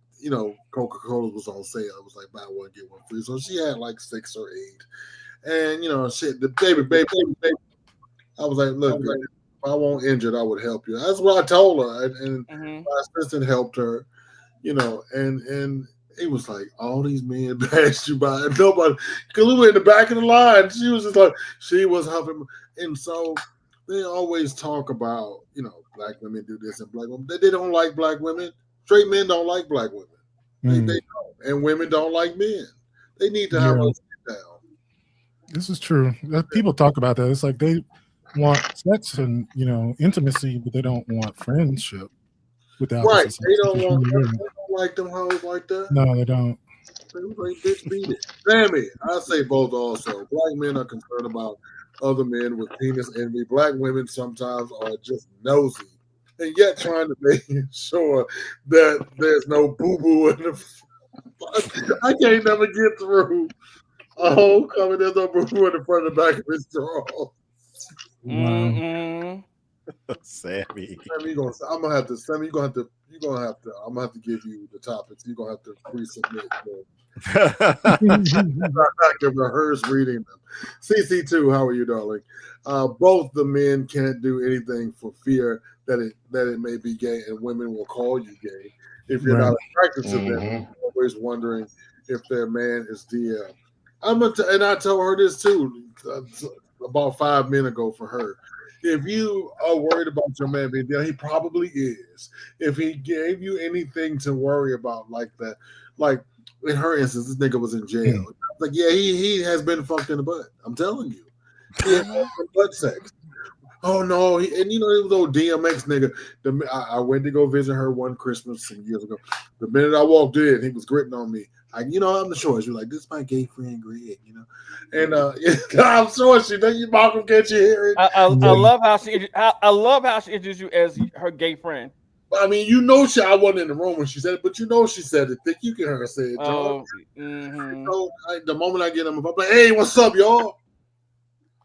Coca-Cola was on sale. It was like buy one get one free. So she had like 6 or 8, and the baby. I was like, look, if I won't injured, I would help you. That's what I told her, and my assistant helped her. And it was like all these men passed you by, and nobody, because we were in the back of the line. She was just like, she was huffing, and so they always talk about, black women do this and black women. They don't like black women. Straight men don't like black women. They don't, and women don't like men. They need to have a sit down. This is true. People talk about that. It's like they want sex and intimacy, but they don't want friendship. Right. They don't like them hoes like that. No, they don't. They like, bitch, beat it. Damn it. I say both also. Black men are concerned about other men with penis envy. Black women sometimes are just nosy. and yet trying to make sure that there's no boo boo in the. I can't never get through a homecoming. There's no boo boo in the front and back of his drawers. Mm-mm. Sammy. Sammy, I'm gonna have to. Sammy, I'm gonna have to give you the topics. You're gonna have to pre-submit. I can rehearse reading them. CC2, how are you, darling? Both the men can't do anything for fear that it may be gay, and women will call you gay if you're not attracted to them. Always wondering if their man is DM. And I told her this too about 5 minutes ago for her. If you are worried about your man being DM, he probably is. If he gave you anything to worry about like that, like. In her instance, this nigga was in jail. Like, yeah, he has been fucked in the butt. I'm telling you. He had butt sex. Oh, no. And you know, it was old DMX nigga. I went to go visit her one Christmas some years ago. The minute I walked in, he was gritting on me. I'm the short. She was like, this is my gay friend, Greg, you know. And I'm sure she think you Malcolm, can't you hear it? I love how she introduced you as her gay friend. I mean, I wasn't in the room when she said it, but she said it. Think you can hear her say it, John. So the moment I get him, I'm like, hey, what's up, y'all?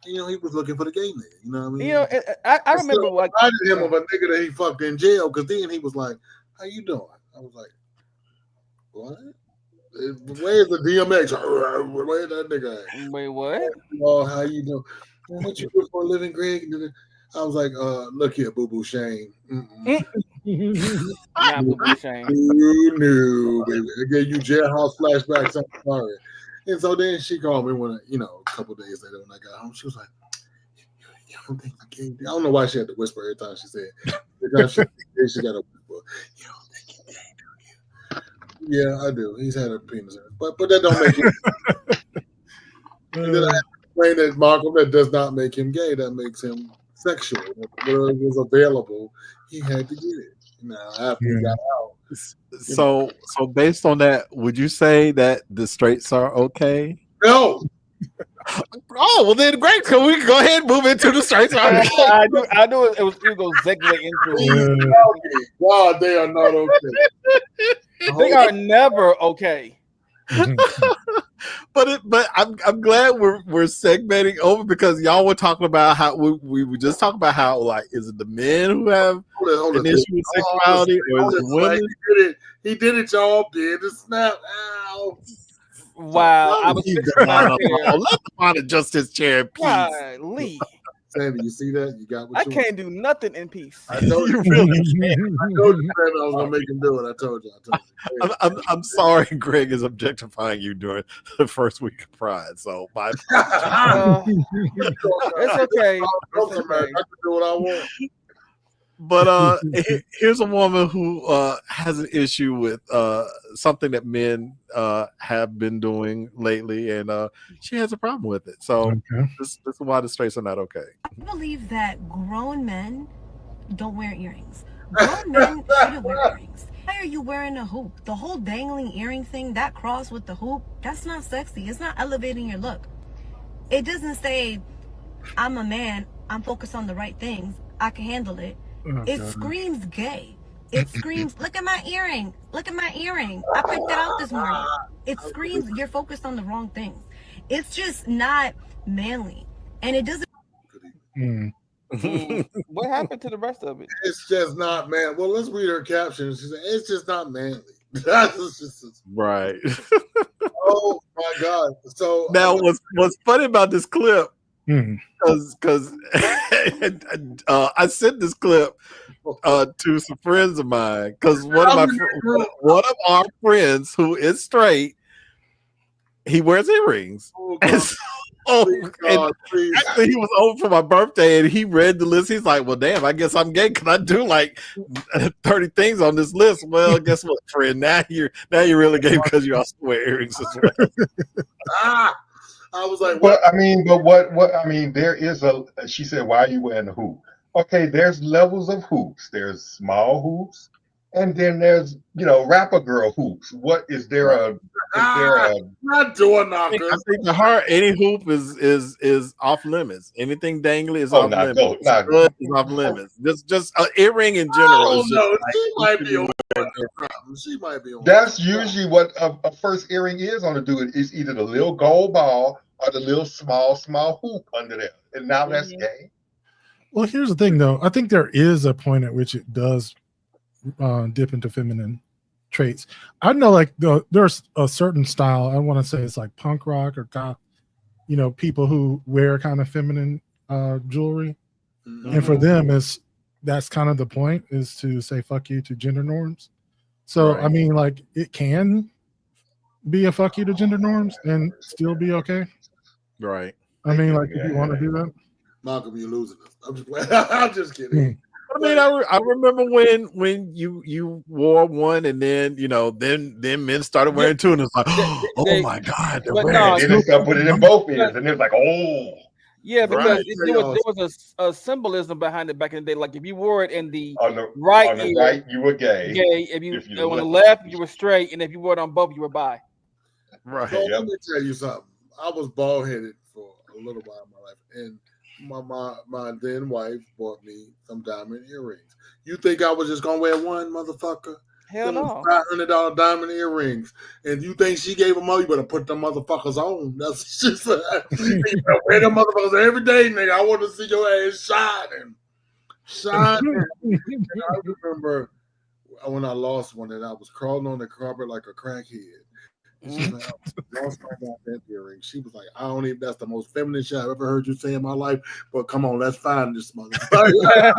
He was looking for the gay nigga. You know what I mean? I remember like I reminded him of a nigga that he fucked in jail because then he was like, how you doing? I was like, what? Where's the DMX? Where's that nigga at? Wait, what? Oh, how you doing? What you do for a living, Greg? I was like, look here, Boo Boo Shane. Not Boo Boo Shane. No, baby. I gave you jailhouse flashbacks. I'm sorry. And so then she called me when a couple days later when I got home. She was like, "You don't think I gay?" I don't know why she had to whisper every time she said. Because she got a whisper. You don't think he's gay, do you? Yeah, I do. He's had a penis, but that don't make it. And then I explained that Malcolm, that does not make him gay. That makes him sexual. Where it was available, he had to get it. Now after he got out. So based on that, would you say that the straights are okay? No. Oh, well then great. So we can go ahead and move into the straights. I knew it was going to segue into it. God, they are not okay. They are never okay. But I'm glad we're segmenting over because y'all were talking about how we were just talking about how, like, is it the men who have an issue with sexuality or is it women? He did it, y'all. Did the snap. Ow. Wow. I was let the man adjust his chair in peace. Lee. Sandy, you see that? You got what I can't do nothing in peace. I know you really can't. I told you I was gonna make him do it. I told you. I'm sorry, Greg is objectifying you during the first week of Pride. So my it's okay. It's okay. I can do what I want. But here's a woman who has an issue with something that men have been doing lately, and she has a problem with it. So this is why the straights are not okay. I believe that grown men don't wear earrings. Grown men shouldn't wear earrings. Why are you wearing a hoop? The whole dangling earring thing, that cross with the hoop, that's not sexy. It's not elevating your look. It doesn't say, I'm a man, I'm focused on the right things, I can handle it. It screams gay. It screams, look at my earring. Look at my earring. I picked it out this morning. It screams you're focused on the wrong things. It's just not manly. And it doesn't. What happened to the rest of it? It's just not man. Well, let's read her caption. She said, it's just not manly. Right. Oh my God. So now what's funny about this clip, because I sent this clip to some friends of mine because one of our friends who is straight, he wears earrings. Actually, he was over for my birthday and he read the list. He's like, well, damn, I guess I'm gay. Can I do like 30 things on this list? Well, guess what, friend? Now you're really gay because you also wear earrings as well. I was like, well, I mean, there is she said, why are you wearing a hoop? Okay, there's levels of hoops. There's small hoops, And then there's, rapper girl hoops. What is there a? Not door I knockers. think the heart, any hoop is off limits. Anything dangly is Oh, off not limits. go, not go. Stud is off limits. Just an earring in general Oh is just no, like, she might be on wear- something. She might be on. That's usually what a first earring is on a dude. It's either the little gold ball or the little small hoop under there. And now that's gay. Well, here's the thing, though. I think there is a point at which it does dip into feminine traits. I know, like there's a certain style. I want to say it's like punk rock or goth. People who wear kind of feminine jewelry, and for them, that's kind of the point, is to say fuck you to gender norms. So Right. I mean, like, it can be a fuck you to gender norms and still be okay. right. I mean, like, if you want to do that. Malcolm, you're losing us. I'm just playing. I'm just kidding. I mean, I remember when you wore one, and then then men started wearing two, and it's like, oh my god, they're but wearing no, it. And then they start putting it in both ears, and it's like, oh. Yeah, because Right. there was a symbolism behind it back in the day. Like if you wore it in the On the right ear, right, you were gay. gay. If you on the left, you were straight, and if you wore it on both, you were bi. Right. So let me tell you something. I was bald headed for a little while in my life, and my then wife bought me some diamond earrings. You think I was just gonna wear one, motherfucker? Hell no. $500 diamond earrings, and you think she gave them all? You better put them motherfuckers on. That's what she said. You better wear them motherfuckers every day, nigga. I want to see your ass shining. And I remember when I lost one, and I was crawling on the carpet like a crackhead. And she's like, I lost my goddamn earring. She was like, I don't even, that's the most feminine shit I've ever heard you say in my life. But come on, let's find this motherfucker.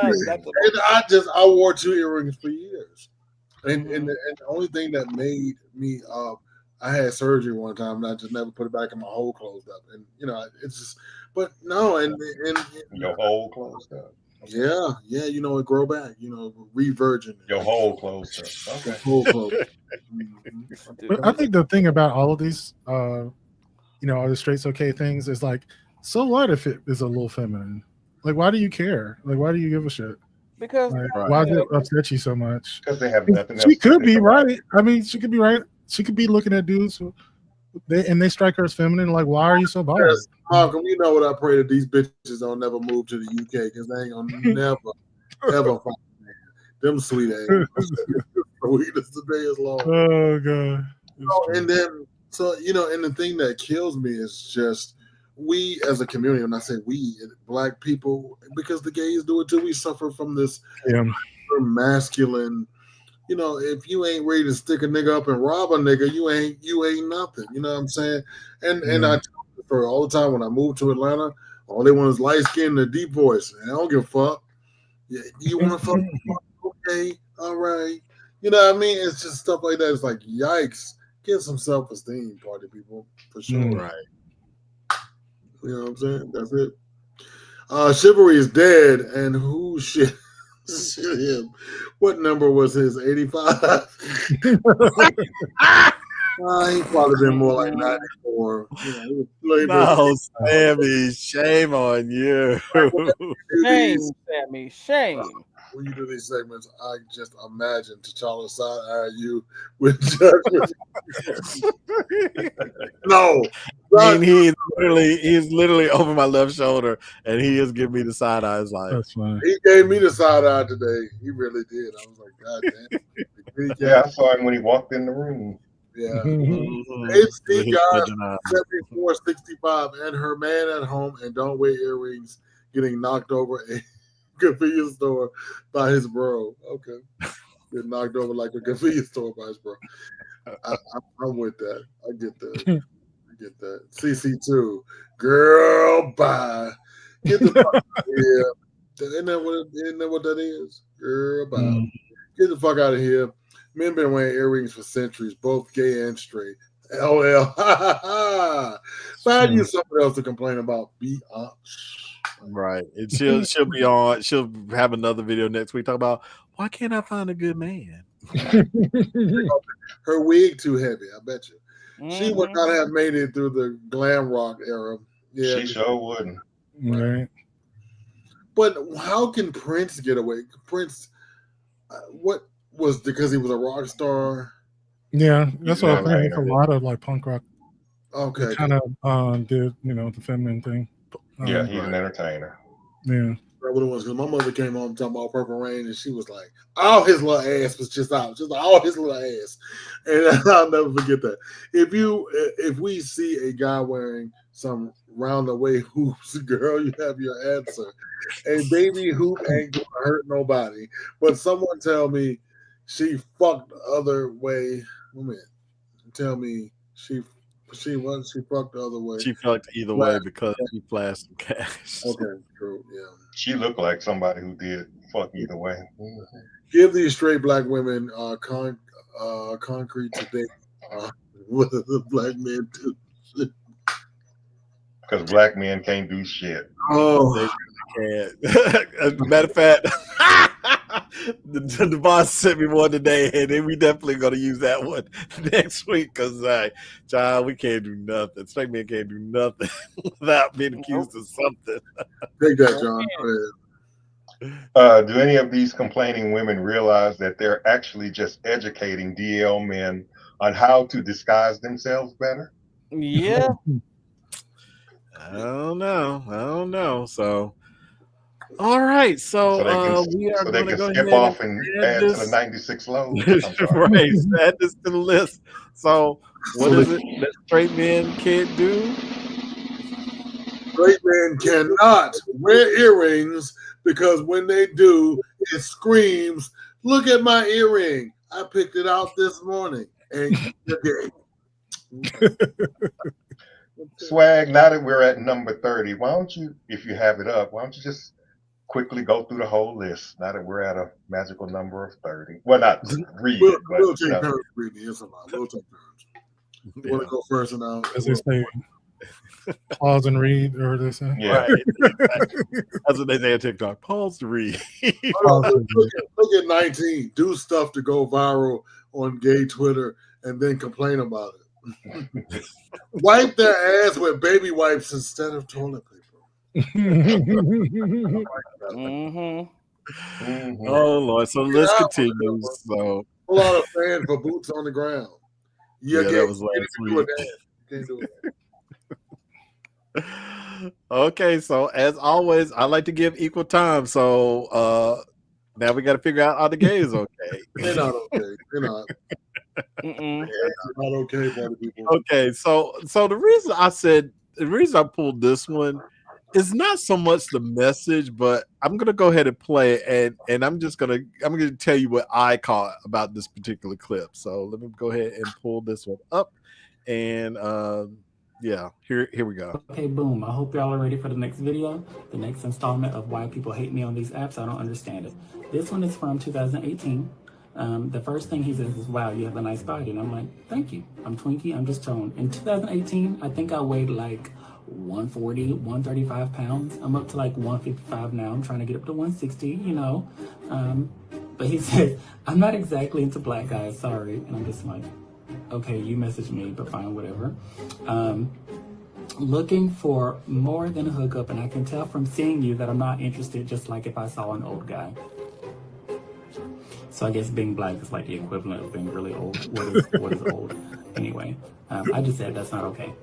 And I wore 2 earrings for years. And the only thing that made me I had surgery one time, and I just never put it back, and my hole closed up. And it's just, but no, and your hole closed up. Yeah, it grow back, re-virgin. Your hole closed up. Okay. Hole closed. But I think the thing about all of these, all the straight okay things is like, so what if it is a little feminine? Like, why do you care? Like, why do you give a shit? Because why does it upset you so much? Because they have nothing else. She could be right. I mean, she could be right. She could be looking at dudes who they strike her as feminine. Like, why are you so bothered? Yes, Malcolm, you know what I pray that these bitches don't never move to the UK, because they ain't gonna never ever find a man. Them sweet ass. Sweetest the day is long. Oh god. And then and the thing that kills me is just we as a community, when I say we, black people, because the gays do it too, we suffer from this masculine. If you ain't ready to stick a nigga up and rob a nigga, you ain't nothing. You know what I'm saying? And I tell the story all the time when I moved to Atlanta. All they want is light skin and a deep voice. And I don't give a fuck. Yeah, you want to fuck? Okay, all right. You know what I mean? It's just stuff like that. It's like, yikes. Get some self-esteem, party people, for sure. Right. You know what I'm saying? That's it. Chivalry is dead, and who shit him? What number was his? 85? He probably been more like 94. No, Sammy, shame on you. Shame, Sammy, shame. When you do these segments, I just imagine T'Challa side-eye you with judgment. No. I mean, he's literally over my left shoulder, and he is giving me the side eyes. Like, that's funny. He gave me the side-eye today. He really did. I was like, God damn. Yeah, I saw him when he walked in the room. Yeah. mm-hmm. It's the guy 7465 and her man at home and don't wear earrings getting knocked over a convenience store by his bro. Okay. Get knocked over like a convenience store by his bro. I'm with that. I get that. CC2. Girl, bye. Get the fuck out of here. Isn't that what that is? Girl, bye. Get the fuck out of here. Men been wearing earrings for centuries, both gay and straight. LL. Find you something else to complain about. Be right. And she'll be on. She'll have another video next week talk about why can't I find a good man? Her wig too heavy. I bet you. She would not have made it through the glam rock era. Yeah, she sure wouldn't. Right. But how can Prince get away? Prince, What was because he was a rock star? Yeah, that's what I'm saying. It's a entertainer. lot of like punk rock. Okay, Kind of did the feminine thing. Yeah, he's an entertainer. Yeah. What it was, because my mother came home talking about Purple Rain, and she was like, all his little ass was just out, just all his little ass. And I'll never forget that. If we see a guy wearing some round-the-way hoops, girl, you have your answer. A baby hoop ain't gonna hurt nobody. But someone tell me she fucked the other way. Wait a minute. Tell me she fucked the other way. She fucked either way because she flashed some cash. Okay, true. Yeah. She looked like somebody who did fuck either way. Give these straight black women concrete today with the black men too. Because black men can't do shit. Oh, they can't. Matter of fact, the boss sent me one today, and then we definitely gonna use that one next week because, child, we can't do nothing. Straight men can't do nothing without being accused of something. Take that, John. Go ahead. Do any of these complaining women realize that they're actually just educating DL men on how to disguise themselves better? Yeah. I don't know. So, all right. So we are going to go skip ahead off and add this to the 96 loads. right. Add this to the list. So, what is it that straight men can't do? Straight men cannot wear earrings because when they do, it screams, "Look at my earring! I picked it out this morning." And you're gay. SWaG, now that we're at number 30, why don't you, if you have it up, why don't you just quickly go through the whole list now that we're at a magical number of 30? Well, not read it, but we'll take turns reading. It's a lot. We'll take turns. You want to go first and now? As they say, pause and read, or they say. Yeah. Right. That's what they say on TikTok. Pause to read. Look at 19. Do stuff to go viral on gay Twitter and then complain about it. Wipe their ass with baby wipes instead of toilet paper. Oh Lord! So let's continue. So a lot of fans for boots on the ground. Yeah, that was last week. Can't do it. Okay, so as always, I like to give equal time. So now we got to figure out are the gays okay? They're not okay. They're not. They're not okay, party people. Okay, so the reason I pulled this one is not so much the message, but I'm gonna go ahead and play it, and I'm gonna tell you what I caught about this particular clip. So let me go ahead and pull this one up, and yeah, here we go. Okay, boom. I hope y'all are ready for the next video, the next installment of why people hate me on these apps. I don't understand it. This one is from 2018. The first thing he says is, "Wow, you have a nice body." And I'm like, "Thank you. I'm Twinkie. I'm just toned." In 2018, I think I weighed like 140, 135 pounds. I'm up to like 155 now. I'm trying to get up to 160, But he said, "I'm not exactly into black guys, sorry." And I'm just like, okay, you messaged me, but fine, whatever. Looking for more than a hookup, and I can tell from seeing you that I'm not interested, just like if I saw an old guy. So I guess being black is like the equivalent of being really old. What is old? Anyway, I just said that's not okay.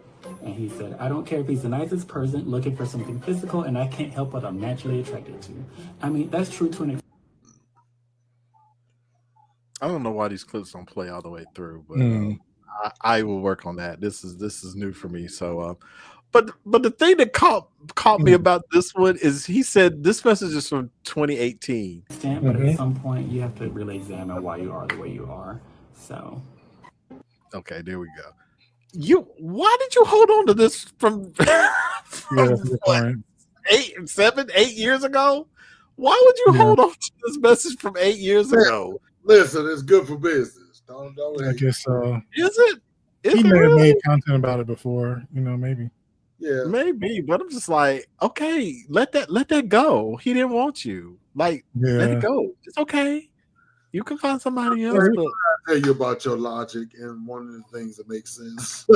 And he said, "I don't care if he's the nicest person looking for something physical, and I can't help what I'm naturally attracted to." I mean, that's true to an extent. I don't know why these clips don't play all the way through, but I will work on that. This is new for me. So, but the thing that caught me about this one is he said this message is from 2018. But at some point, you have to really examine why you are the way you are. So, okay, there we go. Why did you hold on to this from 8 years ago? Why would you hold on to this message from 8 years ago? Listen, it's good for business. Don't I guess so. Is it? He may have made content about it before, maybe. Yeah, maybe. But I'm just like, okay, let that go. He didn't want you. Like, let it go. It's okay. You can find somebody else. But I'll tell you about your logic, and one of the things that makes sense.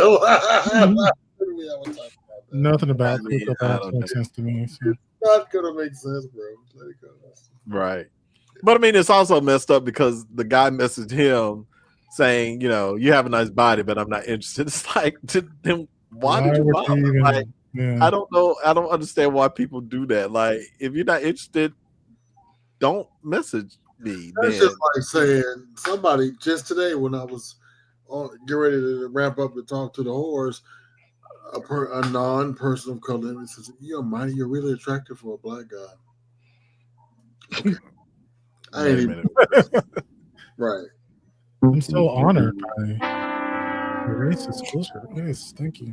Nothing about it makes sense to me. So. Not gonna make sense, bro. Let it go. Right. But I mean, it's also messed up because the guy messaged him saying, you have a nice body, but I'm not interested. It's like, then why did you would bother? you even- Like, yeah. I don't know. I don't understand why people do that. Like, if you're not interested, don't message me. That's then. just like saying somebody just today when I was getting ready to ramp up to talk to the whores, a non-person of color and says, Mighty, you're really attractive for a black guy. Okay. I ain't even right. I'm so honored by the racist culture. Yes, thank you.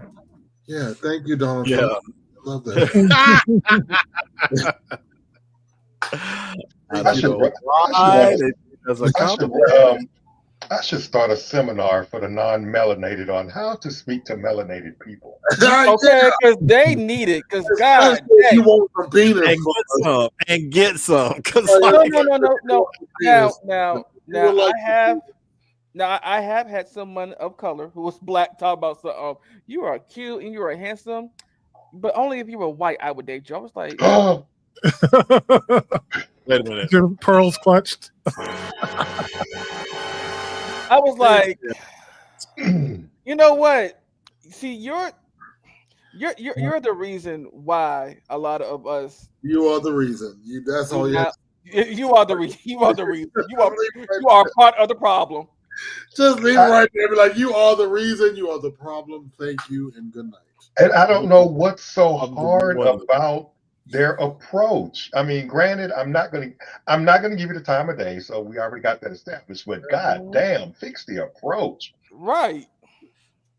Yeah, thank you, Donald Yeah. Trump. I love that. I should start a seminar for the non-melanated on how to speak to melanated people. Okay, because they need it. Because God, you want some penis and get some. No. Now I have had someone of color who was black talk about you are cute and you are handsome, but only if you were white I would date you. I was like, wait a minute. Your pearls clutched. I was like, you know what? See, you're the reason why a lot of us. You are the reason. That's all you have. You are the reason. You are the reason. You are part of the problem. Just leave right there. Be like, you are the reason. You are the problem. Thank you and good night. And I don't know what's so hard about their approach. I mean, granted, I'm not gonna give you the time of day, so we already got that established. But god damn, fix the approach. Right.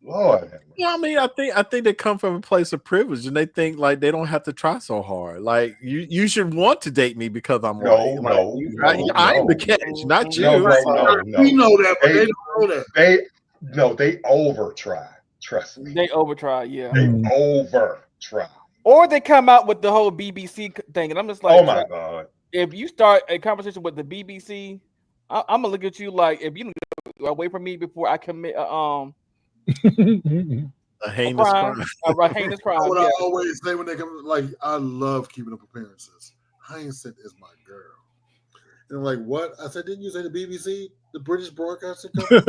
Lord. Well, I mean, I think they come from a place of privilege, and they think like they don't have to try so hard. Like you should want to date me because I'm white. I'm the catch, not you. No. We know that, but they don't know that. They over try. Trust me. They over try. Yeah. They over try. Or they come out with the whole BBC thing, and I'm just like, oh my god! If you start a conversation with the BBC, I'm gonna look at you like, if you don't get away from me before I commit a heinous crime. A heinous crime. What I always say when they come, like, I love keeping up appearances. Hyacinth is my girl. And I'm like, what? I said, didn't you say the BBC, the British Broadcasting Company?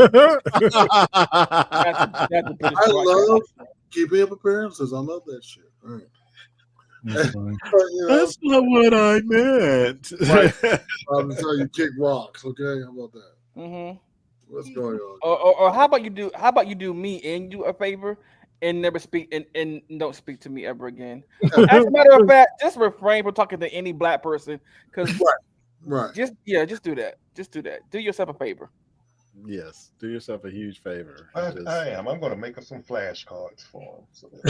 I love keeping up appearances. I love that shit. All right. That's not what I meant. Right. I'm tell you, kick rocks. Okay, how about that? Mm-hmm. What's going on? Or how about you do me and you a favor and never speak and don't speak to me ever again. As a matter of fact, just refrain from talking to any black person because right. Just do that. Just do that. Do yourself a favor. Yes, do yourself a huge favor. I am. I'm going to make up some flashcards for them.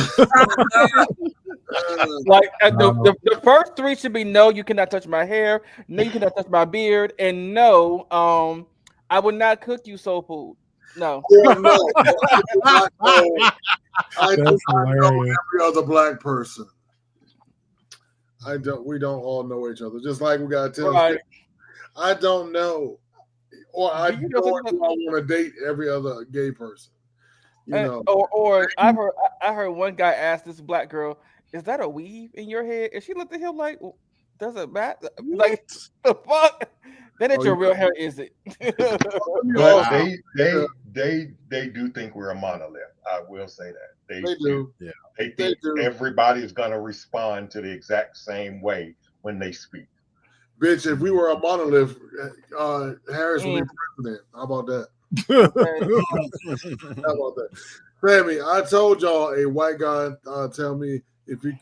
Like the first three should be no, you cannot touch my hair. No, you cannot touch my beard. And no, I would not cook you soul food. No. I do not know every other black person. We don't all know each other. Just like we got to tell I don't know. Or I don't want to date every other gay person. You know. Or I heard one guy ask this black girl, "Is that a weave in your head?" And she looked at him like, "Does it matter? Like the fuck? Then it's your real hair, is it?" But they do think we're a monolith. I will say that they do. Yeah, they think everybody is going to respond to the exact same way when they speak. Bitch, if we were a monolith, Harris would be president. How about that? How about that? Sammy, I told y'all a white guy tell me if he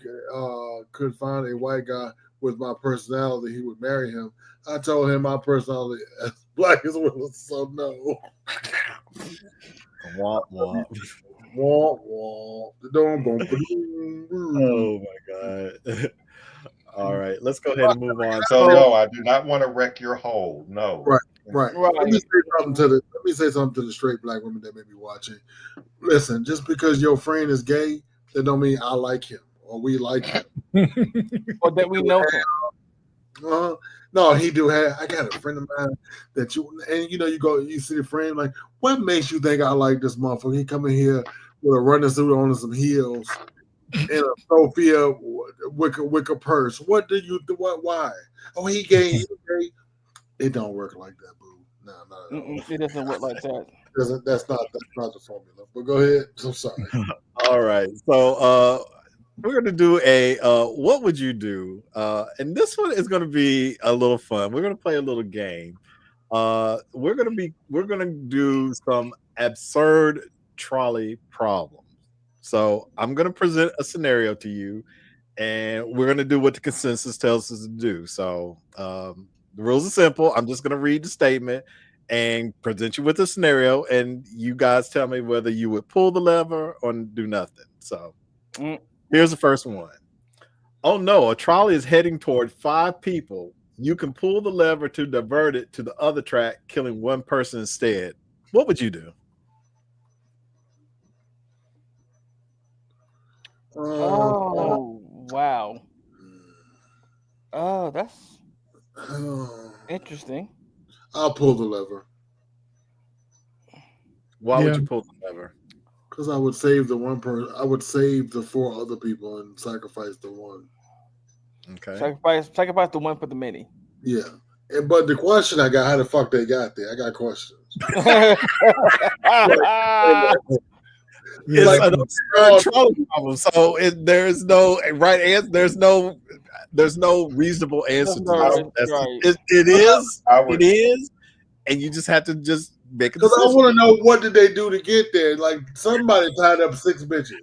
could find a white guy with my personality, he would marry him. I told him my personality as black as well, so no. Womp womp. Womp womp. Oh my god. All right, let's go ahead and move on. So no, I do not want to wreck your hole. No. Right. Let me say something to the straight black women that may be watching. Listen, just because your friend is gay, that don't mean I like him or we like him. Or that we know him. No, he do have. I got a friend of mine that you see the friend like, what makes you think I like this motherfucker? He come in here with a running suit on and some heels and a Sophia wicker purse. What do you? What? Why? Oh, he gay. It don't work like that, boo. No, not at all. It doesn't work like that. That's not the formula. But go ahead. I'm sorry. All right. So we're gonna do a what would you do? And this one is gonna be a little fun. We're gonna play a little game. We're gonna do some absurd trolley problems. So I'm gonna present a scenario to you, and we're gonna do what the consensus tells us to do. So the rules are simple. I'm just gonna read the statement and present you with a scenario, and you guys tell me whether you would pull the lever or do nothing. So here's the first one. Oh no, a trolley is heading toward 5 people. You can pull the lever to divert it to the other track, killing 1 person instead. What would you do? Oh, wow. Oh, that's interesting. I'll pull the lever. Why would you pull the lever? Because I would save the one person. I would save the 4 other people and sacrifice the one. Okay. Sacrifice the one for the many. Yeah. But the question I got, how the fuck they got there? I got questions. It's like an absurd trolley problem. So there's no right answer. There's no reasonable answer to this. It is, and you just have to just make a decision. Because I want to know, what did they do to get there? Like, somebody tied up 6 bitches.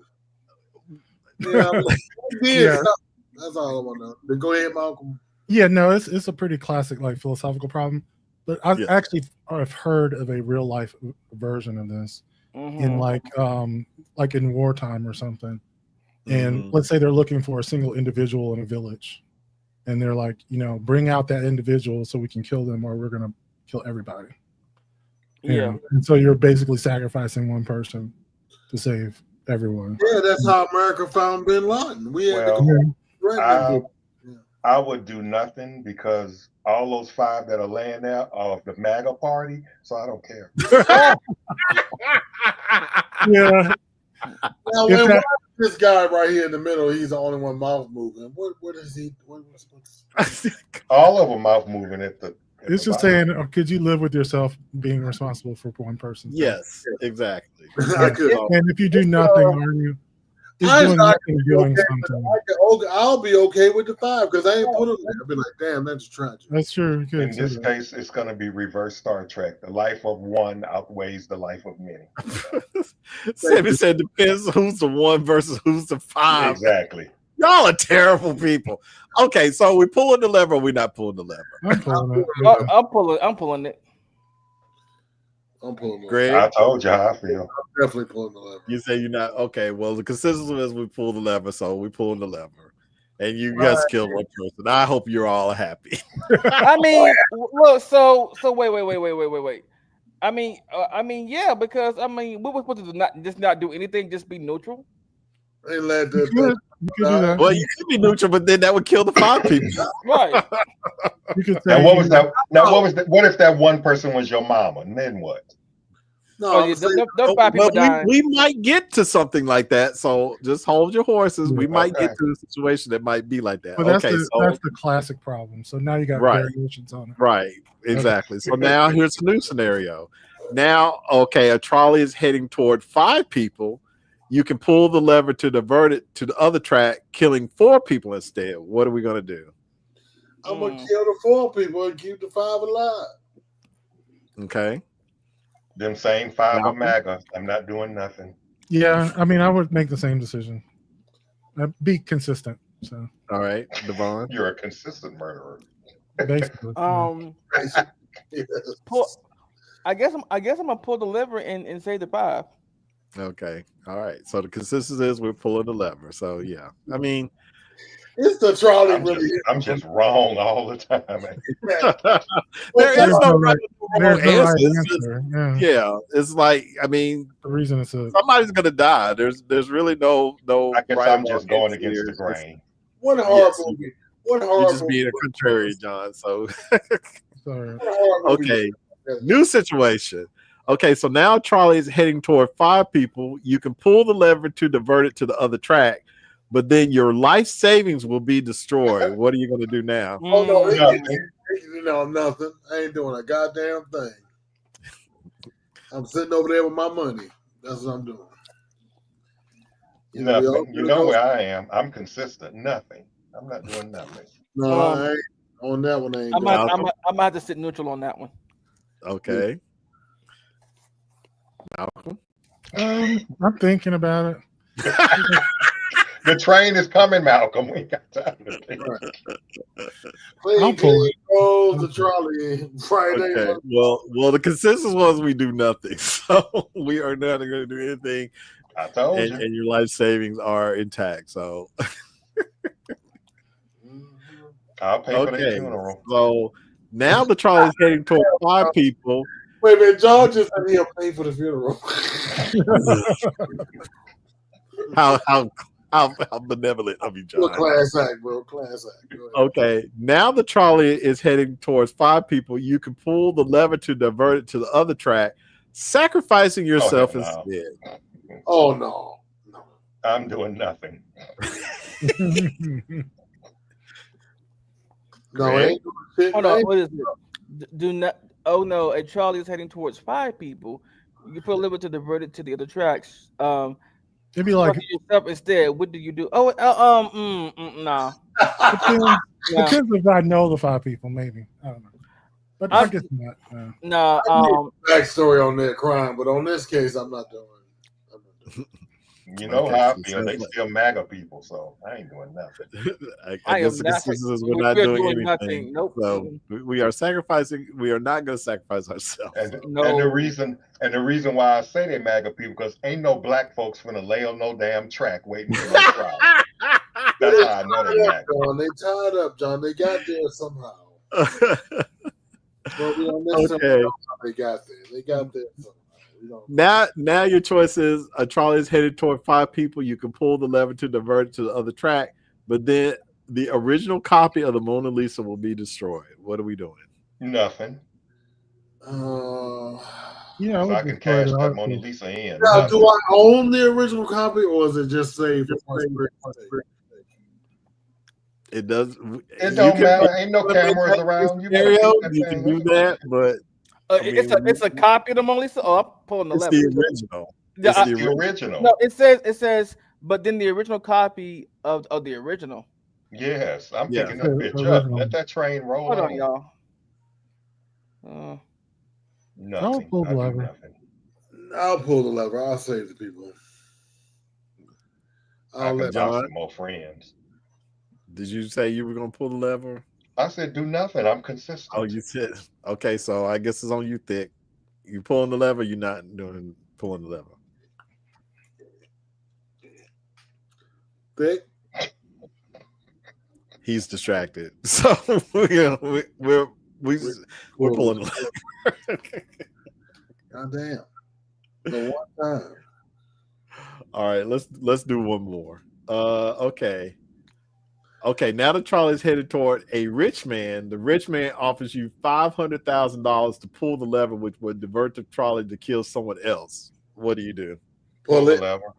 Yeah, that's all I want to know. Then go ahead, Malcolm. Yeah, no, it's a pretty classic like philosophical problem. But I've heard of a real life version of this in like in wartime or something. And let's say they're looking for a single individual in a village, and they're like, bring out that individual so we can kill them, or we're gonna kill everybody. Yeah. And so you're basically sacrificing one person to save everyone. Yeah, that's how America found Bin Laden. I would do nothing because all those 5 that are laying there are of the MAGA party, so I don't care. Yeah. Now, when this guy right here in the middle, he's the only one mouth moving. What is he? All of them mouth moving at the. It's just saying, could you live with yourself being responsible for one person? Yes, exactly. And if you do nothing, are you doing nothing, doing something? I'll be okay with the 5 because I ain't put them there. I'll be like, damn, that's tragic. That's true. In this case, it's going to be reverse Star Trek. The life of one outweighs the life of many. Sammy said, depends who's the 1 versus who's the 5. Exactly. Y'all are terrible people. Okay, so we pulling the lever or we not pulling the lever? I'm pulling it. I'm pulling it. I'm pulling the lever. Greg? I told you how I feel. I'm definitely pulling the lever. You say you're not okay. Well, the consensus is we pull the lever, so we pulling the lever. And you guys killed 1 person. I hope you're all happy. I mean, look, so wait. I mean, yeah, because we were supposed to not do anything, just be neutral. They let You could do that. Well, you could be neutral, but then that would kill the 5 people. Right. You could Now, say, what was that? Now, what if that 1 person was your mama? And then what? No, those 5 people dying. We might get to something like that. So just hold your horses. We might get to a situation that might be like that. But that's the classic problem. So now you got variations on it. Right. Exactly. So now here's a new scenario. Now, okay, a trolley is heading toward 5 people. You can pull the lever to divert it to the other track, killing 4 people instead. What are we going to do? I'm going to kill the 4 people and keep the 5 alive. Okay. Them same 5 are MAGA. I'm not doing nothing. Yeah, I mean, I would make the same decision. Be consistent. So. All right, Devon. You're a consistent murderer. Basically. I guess I'm gonna pull the lever and save the 5. Okay. All right. So the consensus is we're pulling the lever. So yeah. I mean, it's the trolley. I'm just wrong all the time. There is no right answer. Yeah. It's like, I mean, the reason it's somebody's gonna die. There's really no I guess I'm just going against the grain. What horrible movie. What horrible. You're just being a contrarian, John. So okay. New situation. Okay, so now trolley is heading toward 5 people. You can pull the lever to divert it to the other track, but then your life savings will be destroyed. What are you going to do now? Oh no! Nothing. I ain't doing a goddamn thing. I'm sitting over there with my money. That's what I'm doing. Nothing. You know where I am. I'm consistent. Nothing. I'm not doing nothing. No, I ain't. On that one, I ain't. I'm gonna have to sit neutral on that one. Okay. Malcolm? I'm thinking about it. The train is coming, Malcolm. We ain't got time to think. I'll pull it. The trolley Friday. Okay. Well, the consensus was we do nothing, so we are not going to do anything. I told you. And your life savings are intact. So I'll pay for the funeral. So now the trolley is heading toward 5 people. Wait a minute, John just said he'll pay for the funeral. How benevolent of you, John. Class act, bro. Class act. Okay, now the trolley is heading towards 5 people. You can pull the lever to divert it to the other track, sacrificing yourself instead. Oh, no. I'm doing nothing. No, ain't shit. Hold on, what is it? Do not. Oh no, a trolley is heading towards 5 people. You put a lever to divert it to the other tracks. It'd be like yourself instead. What do you do? Oh, nah. Depends if I know the 5 people, maybe. I don't know. But I guess not. No. Backstory on that crime, but on this case, I'm not doing. You know how I feel. They still MAGA people, so I ain't doing nothing. I guess the consensus is we're not doing anything. Nope. So we are sacrificing. We are not going to sacrifice ourselves. And the reason why I say they MAGA people because ain't no black folks finna lay on no damn track waiting for no trial. That's how I know they MAGA. John, they tied up, John. They got there somehow. Well, we don't necessarily know how they got there. They got there somehow. Now your choice is a trolley is headed toward 5 people. You can pull the lever to divert it to the other track, but then the original copy of the Mona Lisa will be destroyed. What are we doing? Nothing. Yeah, I can cash that Mona Lisa in. Now, do I own the original copy, or is it just saved? It does. It don't matter. Ain't no cameras around. You can do that, but. It's a copy of the Mona Lisa. Oh, I'm pulling the lever. The original. It's the original. No, it says, but then the original copy of the original. Yes, I'm picking that bitch up. Let that train roll. Hold on, y'all. Nothing. I'll pull the lever. I'll pull the lever. I'll save the people. I'll let some more friends. Did you say you were gonna pull the lever? I said do nothing. I'm consistent. Oh, you said okay. So I guess it's on you, Thick. You pulling the lever? You're not pulling the lever. Thick. He's distracted, so we're pulling the lever. Goddamn. The one time. All right, let's do one more. Okay, now the trolley is headed toward a rich man. The rich man offers you $500,000 to pull the lever, which would divert the trolley to kill someone else. What do you do? Pull the lever.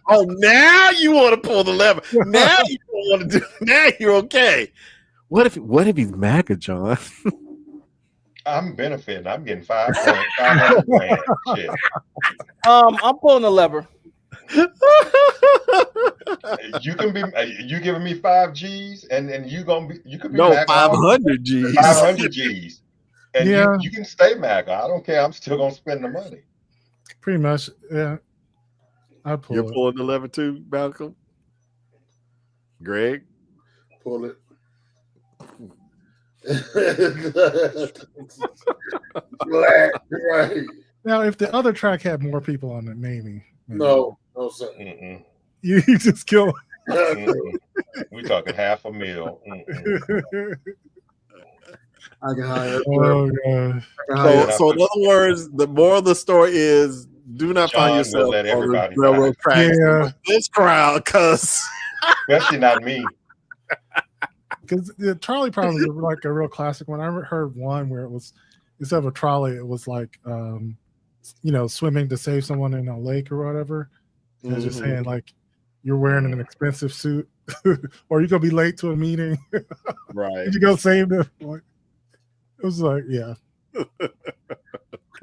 Oh, now you want to pull the lever. Now you don't want to do. Now you're okay. What if he's MAGA, John? I'm benefiting. I'm getting 500 grand. Shit. I'm pulling the lever. You can be. You giving me 5 G's, and you could be no MAGA 500 G's. 500 G's, and yeah. you can stay MAGA. I don't care. I'm still gonna spend the money. Pretty much, yeah. You're pulling the lever too, Malcolm. Greg, pull it. Right. Now, if the other track had more people on it, maybe. No, sir. You just kill. We talking $500,000. I can hire. Oh god. So in other words, the moral of the story is: do not find yourself on the railroad tracks with this crowd, because especially not me. Because the trolley problem is like a real classic one. I heard one where it was instead of a trolley, it was like swimming to save someone in a lake or whatever. And just saying like you're wearing an expensive suit or you're gonna be late to a meeting. Right. You go save them. Like, it was like, yeah.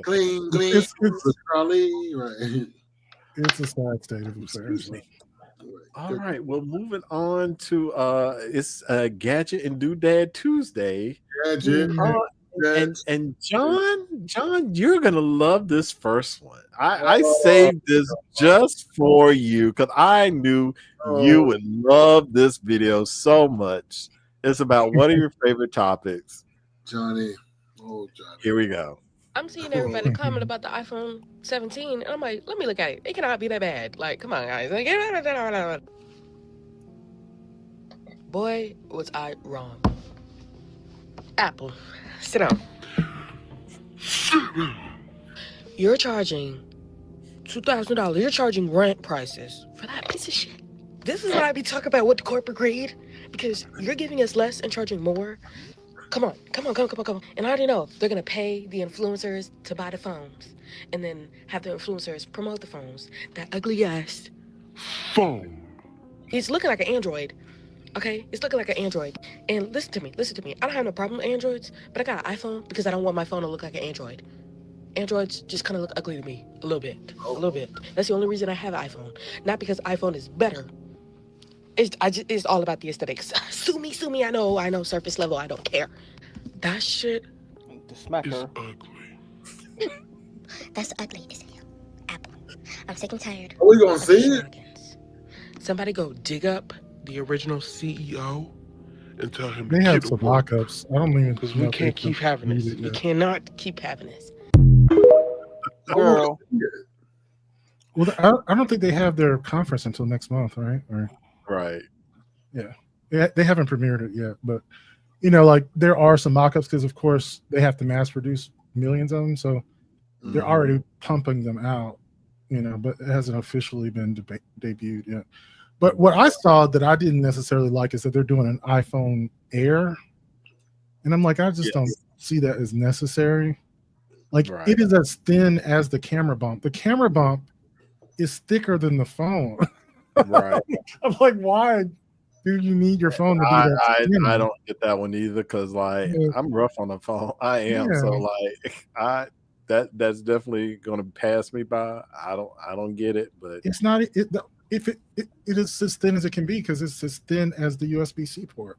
Clean. It's Right. It's a sad state of affairs. All right. Well, moving on to it's Gadget and Doodad Tuesday. Gadget. And John, you're gonna love this first one. I saved this just for you because I knew you would love this video so much. It's about one of your favorite topics. Johnny. Oh, Johnny. Here we go. I'm seeing everybody comment about the iPhone 17, and I'm like, let me look at it. It cannot be that bad. Like, come on, guys. Boy, was I wrong. Apple, sit down. You're charging $2,000. You're charging rent prices for that piece of shit. This is what I be talking about with the corporate greed, because you're giving us less and charging more. Come on. And I already know they're going to pay the influencers to buy the phones and then have the influencers promote the phones. That ugly ass phone. It's looking like an Android, okay? It's looking like an Android. And listen to me. I don't have no problem with Androids, but I got an iPhone because I don't want my phone to look like an Android. Androids just kind of look ugly to me, a little bit. That's the only reason I have an iPhone. Not because iPhone is better. It's all about the aesthetics. Sue me. I know, surface level. I don't care. That shit is ugly. That's ugly to say. Apple. I'm sick and tired. Are we gonna see it? Somebody go dig up the original CEO and tell him they have some mock-ups. I don't even because we can't keep having this. We cannot keep having this. Girl. Well, I don't think they have their conference until next month, right? Right. Yeah. They haven't premiered it yet, but like there are some mock-ups because of course they have to mass produce millions of them, so they're already pumping them out, but it hasn't officially been debuted yet. But what I saw that I didn't necessarily like is that they're doing an iPhone Air, and I'm like, I just don't see that as necessary. Like it is as thin as the camera bump. The camera bump is thicker than the phone. Right. I'm like, why do you need your phone to be that? I don't get that one either because I'm rough on the phone. I am. So that's definitely gonna pass me by. I don't get it, but it's not it is as thin as it can be because it's as thin as the USB-C port.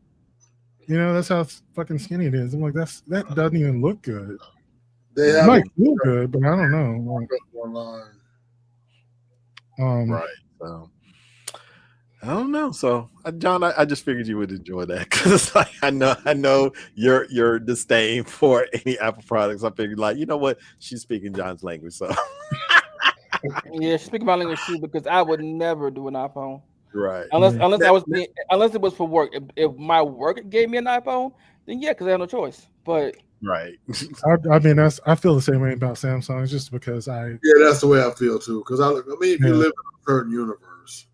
That's how fucking skinny it is. I'm like, that doesn't even look good. It might feel good, but I don't know. Right. So I don't know. So John, I just figured you would enjoy that because I know your disdain for any Apple products. I figured you know what? She's speaking John's language, so yeah, she's speaking my language too because I would never do an iPhone. Right. Unless it was for work. If my work gave me an iPhone, then yeah, because I have no choice. But right. I mean, I feel the same way about Samsung. It's just because that's the way I feel too. Because if you live in a certain universe,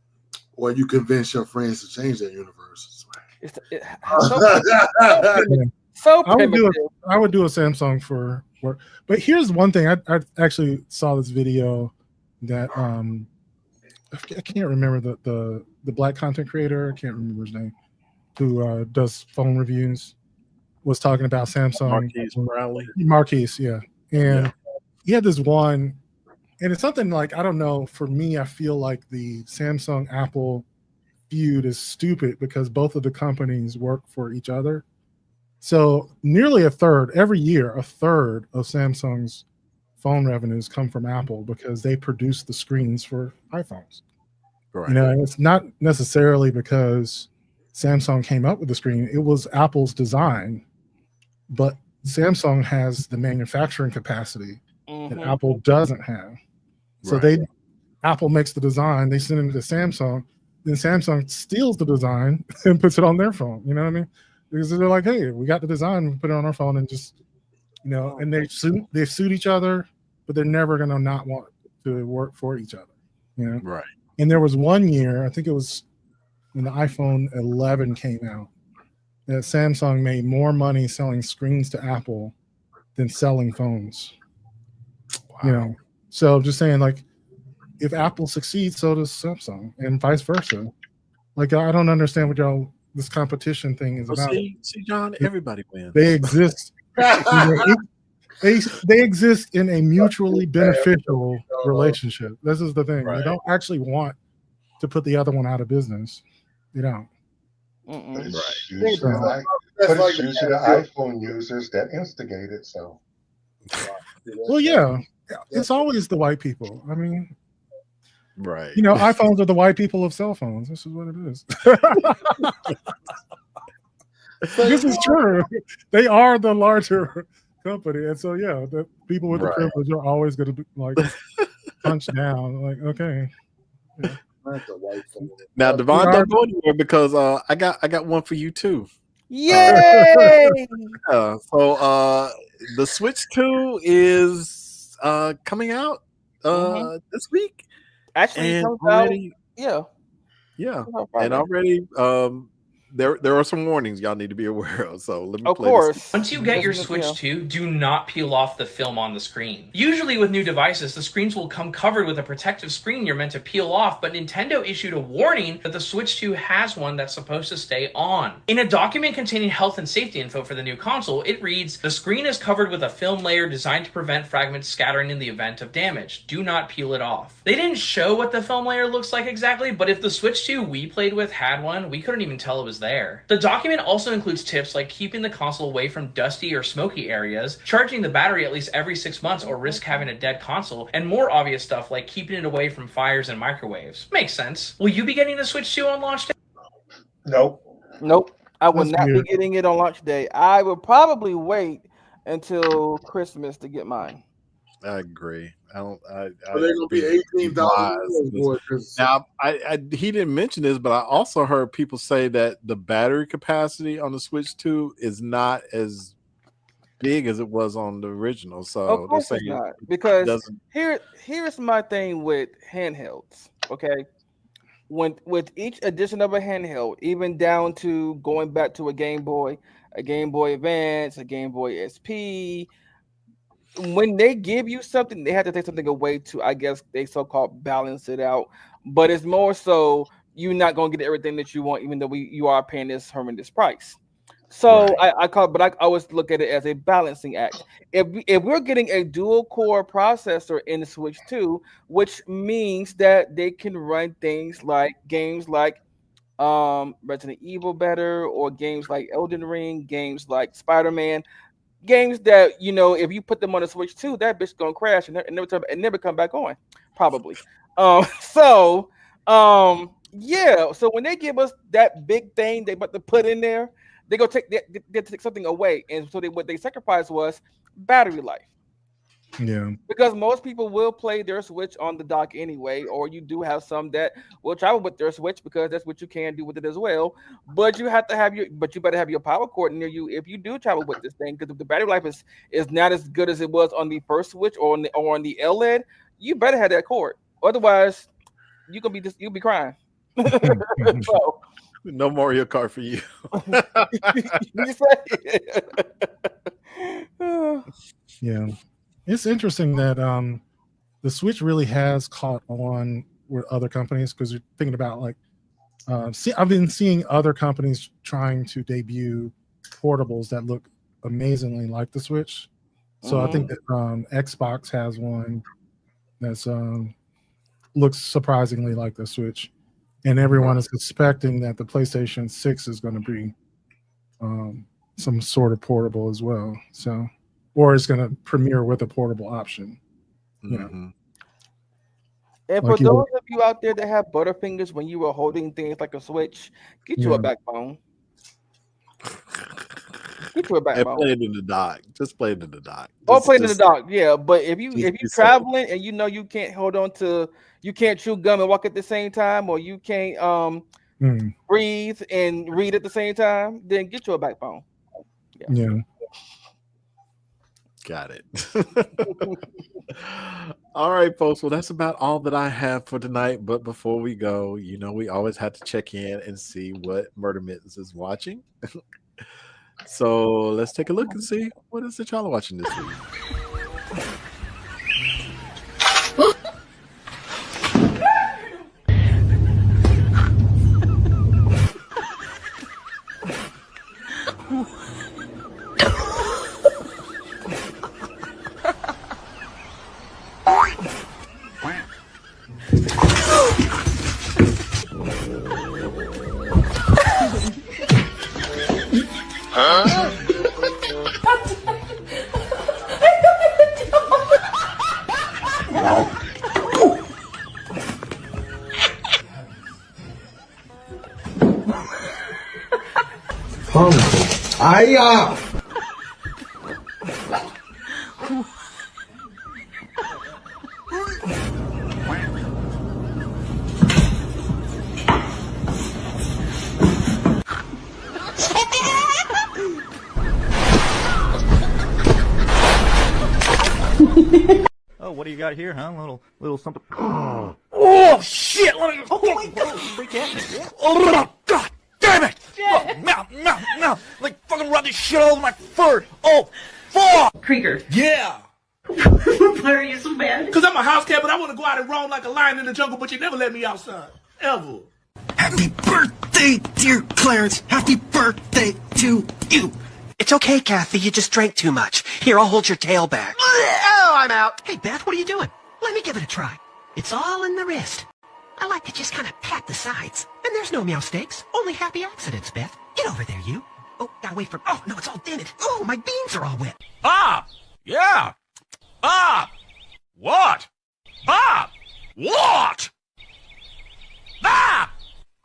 or you convince your friends to change their universe, I would do a Samsung for work. But here's one thing: I actually saw this video that I can't remember the black content creator. I can't remember his name, who does phone reviews. Was talking about Samsung. Marquise, yeah. And he had this one, and it's something like, I don't know, for me, I feel like the Samsung Apple feud is stupid because both of the companies work for each other. So nearly every year, a third of Samsung's phone revenues come from Apple because they produce the screens for iPhones. Right. It's not necessarily because Samsung came up with the screen. It was Apple's design. But Samsung has the manufacturing capacity that Apple doesn't have. So Apple makes the design, they send it to Samsung, then Samsung steals the design and puts it on their phone. You know what I mean? Because they're like, hey, we got the design, we put it on our phone and just, and they've sued each other, but they're never gonna not want to work for each other. Right. And there was one year, I think it was when the iPhone 11 came out, that Samsung made more money selling screens to Apple than selling phones. Wow. So just saying, if Apple succeeds, so does Samsung, and vice versa. Like I don't understand what y'all this competition thing is about. See, John, everybody wins. They exist. They exist in a mutually beneficial relationship. This is the thing. Right. They don't actually want to put the other one out of business. You know. But it's usually the iPhone users that instigate it. So, well, yeah, it's always the white people. I mean, right? You know, iPhones are the white people of cell phones. This is what it is. This is true. They are the larger company, and so yeah, the people with the privilege are always going to be like punched down. Like, okay. Yeah. Now, Devon, don't go anywhere because I got one for you too. Yay! So the Switch 2 is coming out this week. Actually, and it comes already, out, yeah, and already there are some warnings y'all need to be aware of. So let me play this. Once you get your Switch 2, do not peel off the film on the screen. Usually with new devices, the screens will come covered with a protective screen you're meant to peel off, but Nintendo issued a warning that the Switch 2 has one that's supposed to stay on. In a document containing health and safety info for the new console, it reads, "The screen is covered with a film layer designed to prevent fragments scattering in the event of damage. Do not peel it off." They didn't show what the film layer looks like exactly, but if the Switch 2 we played with had one, we couldn't even tell it was there. The document also includes tips like keeping the console away from dusty or smoky areas, charging the battery at least every 6 months or risk having a dead console, and more obvious stuff like keeping it away from fires and microwaves. Makes sense. Will you be getting the Switch 2 on launch day? Nope. I will not be getting it on launch day. I will probably wait until Christmas to get mine. I agree. They're gonna be $18,000. Now, he didn't mention this, but I also heard people say that the battery capacity on the Switch 2 is not as big as it was on the original. So of course it's not, because here's my thing with handhelds. Okay, with each edition of a handheld, even down to going back to a Game Boy Advance, a Game Boy SP. When they give you something, they have to take something away to, I guess, they so-called balance it out. But it's more so you're not going to get everything that you want, even though you are paying this horrendous price. So I always look at it as a balancing act. If we're getting a dual core processor in the Switch 2, which means that they can run games like Resident Evil better, or games like Elden Ring, games like Spider-Man. Games that, you know, if you put them on the Switch 2, that bitch gonna crash and never come back on, probably. So when they give us that big thing they about to put in there, they take something away, and so what they sacrificed was battery life. Yeah, because most people will play their Switch on the dock anyway, or you do have some that will travel with their Switch because that's what you can do with it as well. But you better have your power cord near you if you do travel with this thing, because if the battery life is not as good as it was on the first Switch or on the OLED, you better have that cord. Otherwise, you'll be crying. So, no Mario Kart for you. Yeah. It's interesting that the Switch really has caught on with other companies, because you're thinking about like, I've been seeing other companies trying to debut portables that look amazingly like the Switch. So I think that Xbox has one that's looks surprisingly like the Switch, and everyone is expecting that the PlayStation 6 is going to be some sort of portable as well. So. Or it's going to premiere with a portable option. You know? And like for those of you out there that have butterfingers when you were holding things like a Switch, get you a backbone. Get you a backbone. And play it in the dock. Just play it in the dock. Or play it in the dock, yeah. But if you're traveling and you know you can't you can't chew gum and walk at the same time, or you can't breathe and read at the same time, then get you a backbone. Yeah. Got it. All right, folks. Well, that's about all that I have for tonight. But before we go, you know, we always have to check in and see what Murder Mittens is watching. So let's take a look and see what is it y'all are watching this week. Hiya! Oh, what do you got here, huh? Little something. Oh, shit! Let me Oh, God damn it! Oh, no. Like, fucking rub this shit all over my fur. Oh, fuck! Krieger. Yeah! Why are you so mad? Because I'm a house cat, but I want to go out and roam like a lion in the jungle, but you never let me outside. Ever. Happy birthday, dear Clarence. Happy birthday to you. It's okay, Kathy. You just drank too much. Here, I'll hold your tail back. Oh, I'm out. Hey, Beth, what are you doing? Let me give it a try. It's all in the wrist. I like to just kind of pat the sides. And there's no meow mistakes, only happy accidents, Beth. Get over there, you. Oh, gotta wait for... Oh, no, it's all dented. Oh, my beans are all wet. Ah! Yeah! Ah! What? Ah! What? Ah!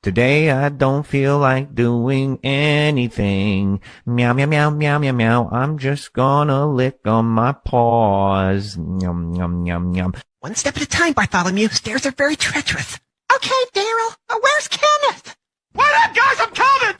Today I don't feel like doing anything. Meow, meow, meow, meow, meow, meow. I'm just gonna lick on my paws. Yum, yum, yum, yum. One step at a time, Bartholomew. Stairs are very treacherous. Okay, Daryl. Where's Kenneth? Wait up, guys! I'm coming!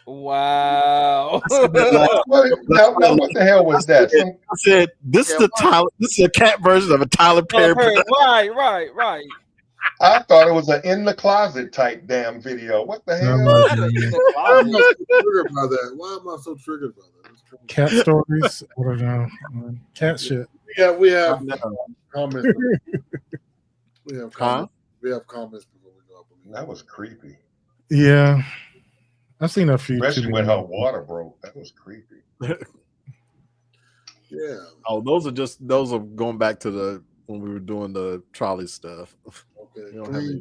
Wow. What the hell was that? I said this is a cat version of a Tyler Perry. Right. I thought it was an in the closet type damn video. What the hell? Why am I so triggered by that? Why am I so triggered by that? Cat stories. I don't know. Cat shit. Yeah, we have comments. We have comments. We have comments before we go up. That was creepy. Yeah. I've seen a few. Especially when her water broke. That was creepy. Yeah. Oh, those are going back to when we were doing the trolley stuff. Okay.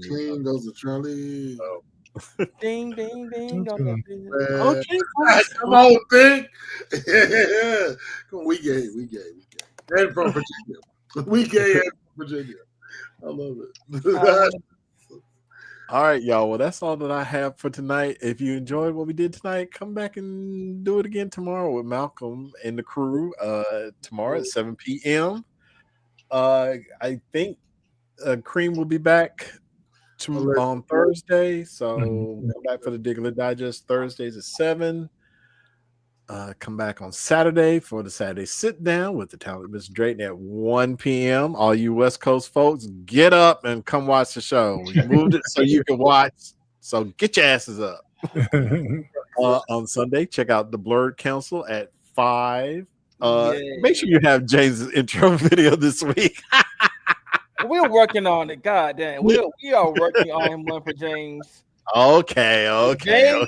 Clean goes to Charlie. Oh. Ding, ding, ding. Okay. Come on, Dick. Yeah. Come on, we gay. And from Virginia. We gay and from Virginia. I love it. All right, y'all. Well, that's all that I have for tonight. If you enjoyed what we did tonight, come back and do it again tomorrow with Malcolm and the crew. Tomorrow at 7 p.m. I think Cream will be back on Thursday. So come back for the Diggler Digest Thursdays at 7. Come back on Saturday for the Saturday Sit Down with the talented Mr. Drayton at 1 p.m. All you West Coast folks, get up and come watch the show. We moved it so you can watch. So get your asses up. On Sunday, check out the Blurred Council at 5. Make sure you have James' intro video this week. We're working on it. God damn. We are working on him, one for James. Okay.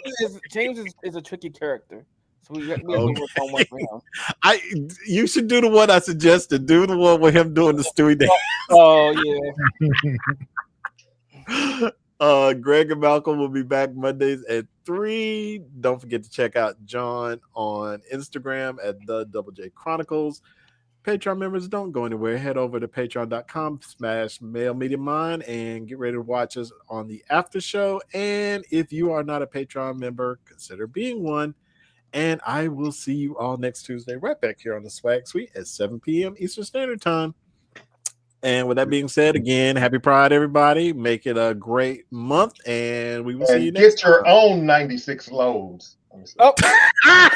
James is a tricky character. So we have to Okay. work on one for him. You should do the one I suggested. Do the one with him doing the Stewie dance. Oh yeah. Greg and Malcolm will be back Mondays at 3. Don't forget to check out John on Instagram at the Double J Chronicles. Patreon members, don't go anywhere. Head over to patreon.com/Male Media Mind and get ready to watch us on the after show. And if you are not a Patreon member, consider being one. And I will see you all next Tuesday right back here on the SWaG Suite at 7 p.m. Eastern Standard Time. And with that being said, again, happy Pride, everybody. Make it a great month, and we will see you next time. Get your own 96 loads. Oh.